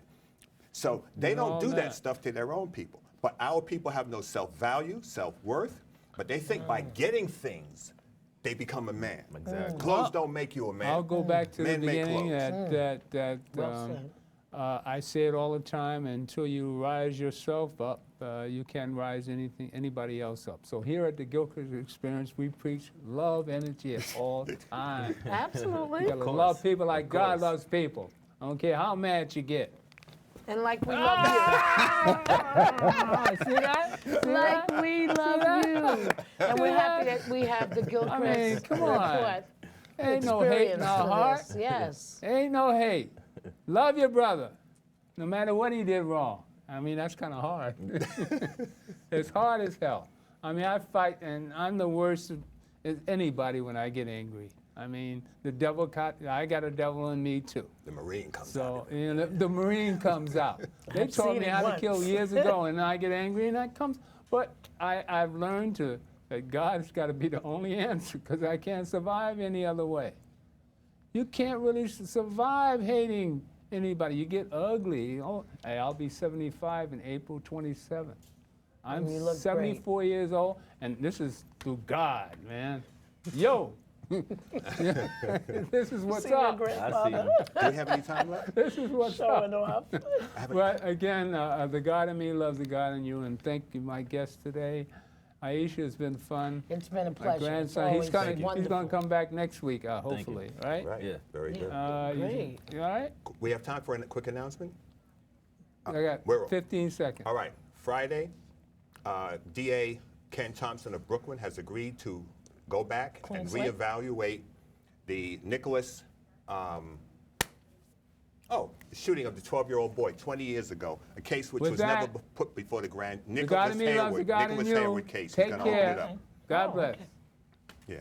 G: So they don't
A: all
G: do that
A: that.
G: stuff to their own people. But our people have no self-value, self-worth, but they think by getting things, they become a man.
F: Exactly.
G: Clothes don't make you a man.
A: I'll go back to the
G: Men make
A: beginning
G: clothes.
A: that
B: Well said.
A: I say it all the time. Until you rise yourself up, you can't rise anybody else up. So here at the Gilchrist Experience, we preach love energy at all times.
B: Absolutely.
A: You gotta love people like God loves people. I don't care how mad you get.
B: And like we love
A: See that? See
B: you.
A: that?
B: Like we love you. And we're happy that we have the Gilchrist
A: I mean, come on.
B: report.
A: Ain't no hate in
B: experience
A: our
B: for
A: heart.
B: this. Yes.
A: Ain't no hate. Love your brother, no matter what he did wrong. I mean, that's kind of hard. It's hard as hell. I mean, I fight, and I'm the worst of anybody when I get angry. I mean, the devil, I got a devil in me too.
G: The Marine comes
A: So,
G: out.
A: you know, the Marine comes out. They
B: I've
A: taught
B: seen
A: me
B: it
A: how to
B: once.
A: kill years ago, and I get angry, and that comes. But I've learned that God's got to be the only answer, because I can't survive any other way. You can't really survive hating anybody. You get ugly. Oh, hey, I'll be 75 in April 27th. I'm
B: And you look
A: 74 years old, and this is through God, man. Yo. This is what's
B: See your
A: up.
F: I see.
B: grandfather
G: Do we have any time left?
A: This is what's
B: showing
A: up.
B: off.
A: But again, the God in me loves the God in you, and thank you, my guest today. Iesha, has been fun.
B: It's been a
A: My
B: pleasure. It's
A: grandson, he's
B: always
A: gonna
B: wonderful.
A: come back next week, hopefully, right?
G: Right.
F: Yeah.
G: Very good.
B: Great.
A: You all right?
G: We have time for a quick announcement?
A: I got
G: we're-
A: 15 seconds.
G: All right. Friday, DA Ken Thompson of Brooklyn has agreed to go back and
B: Queensland?
G: reevaluate the Nicholas, the shooting of the 12-year-old boy 20 years ago, a case which
A: With
G: was
A: that,
G: never put before the grand
A: The God
G: Nicholas
A: in me loves the
G: Hayward,
A: God in
G: Nicholas
A: you.
G: Hayward case. He's
A: Take
G: going to open it
A: care.
G: up.
A: God
B: Oh,
A: bless.
B: okay.
G: Yeah.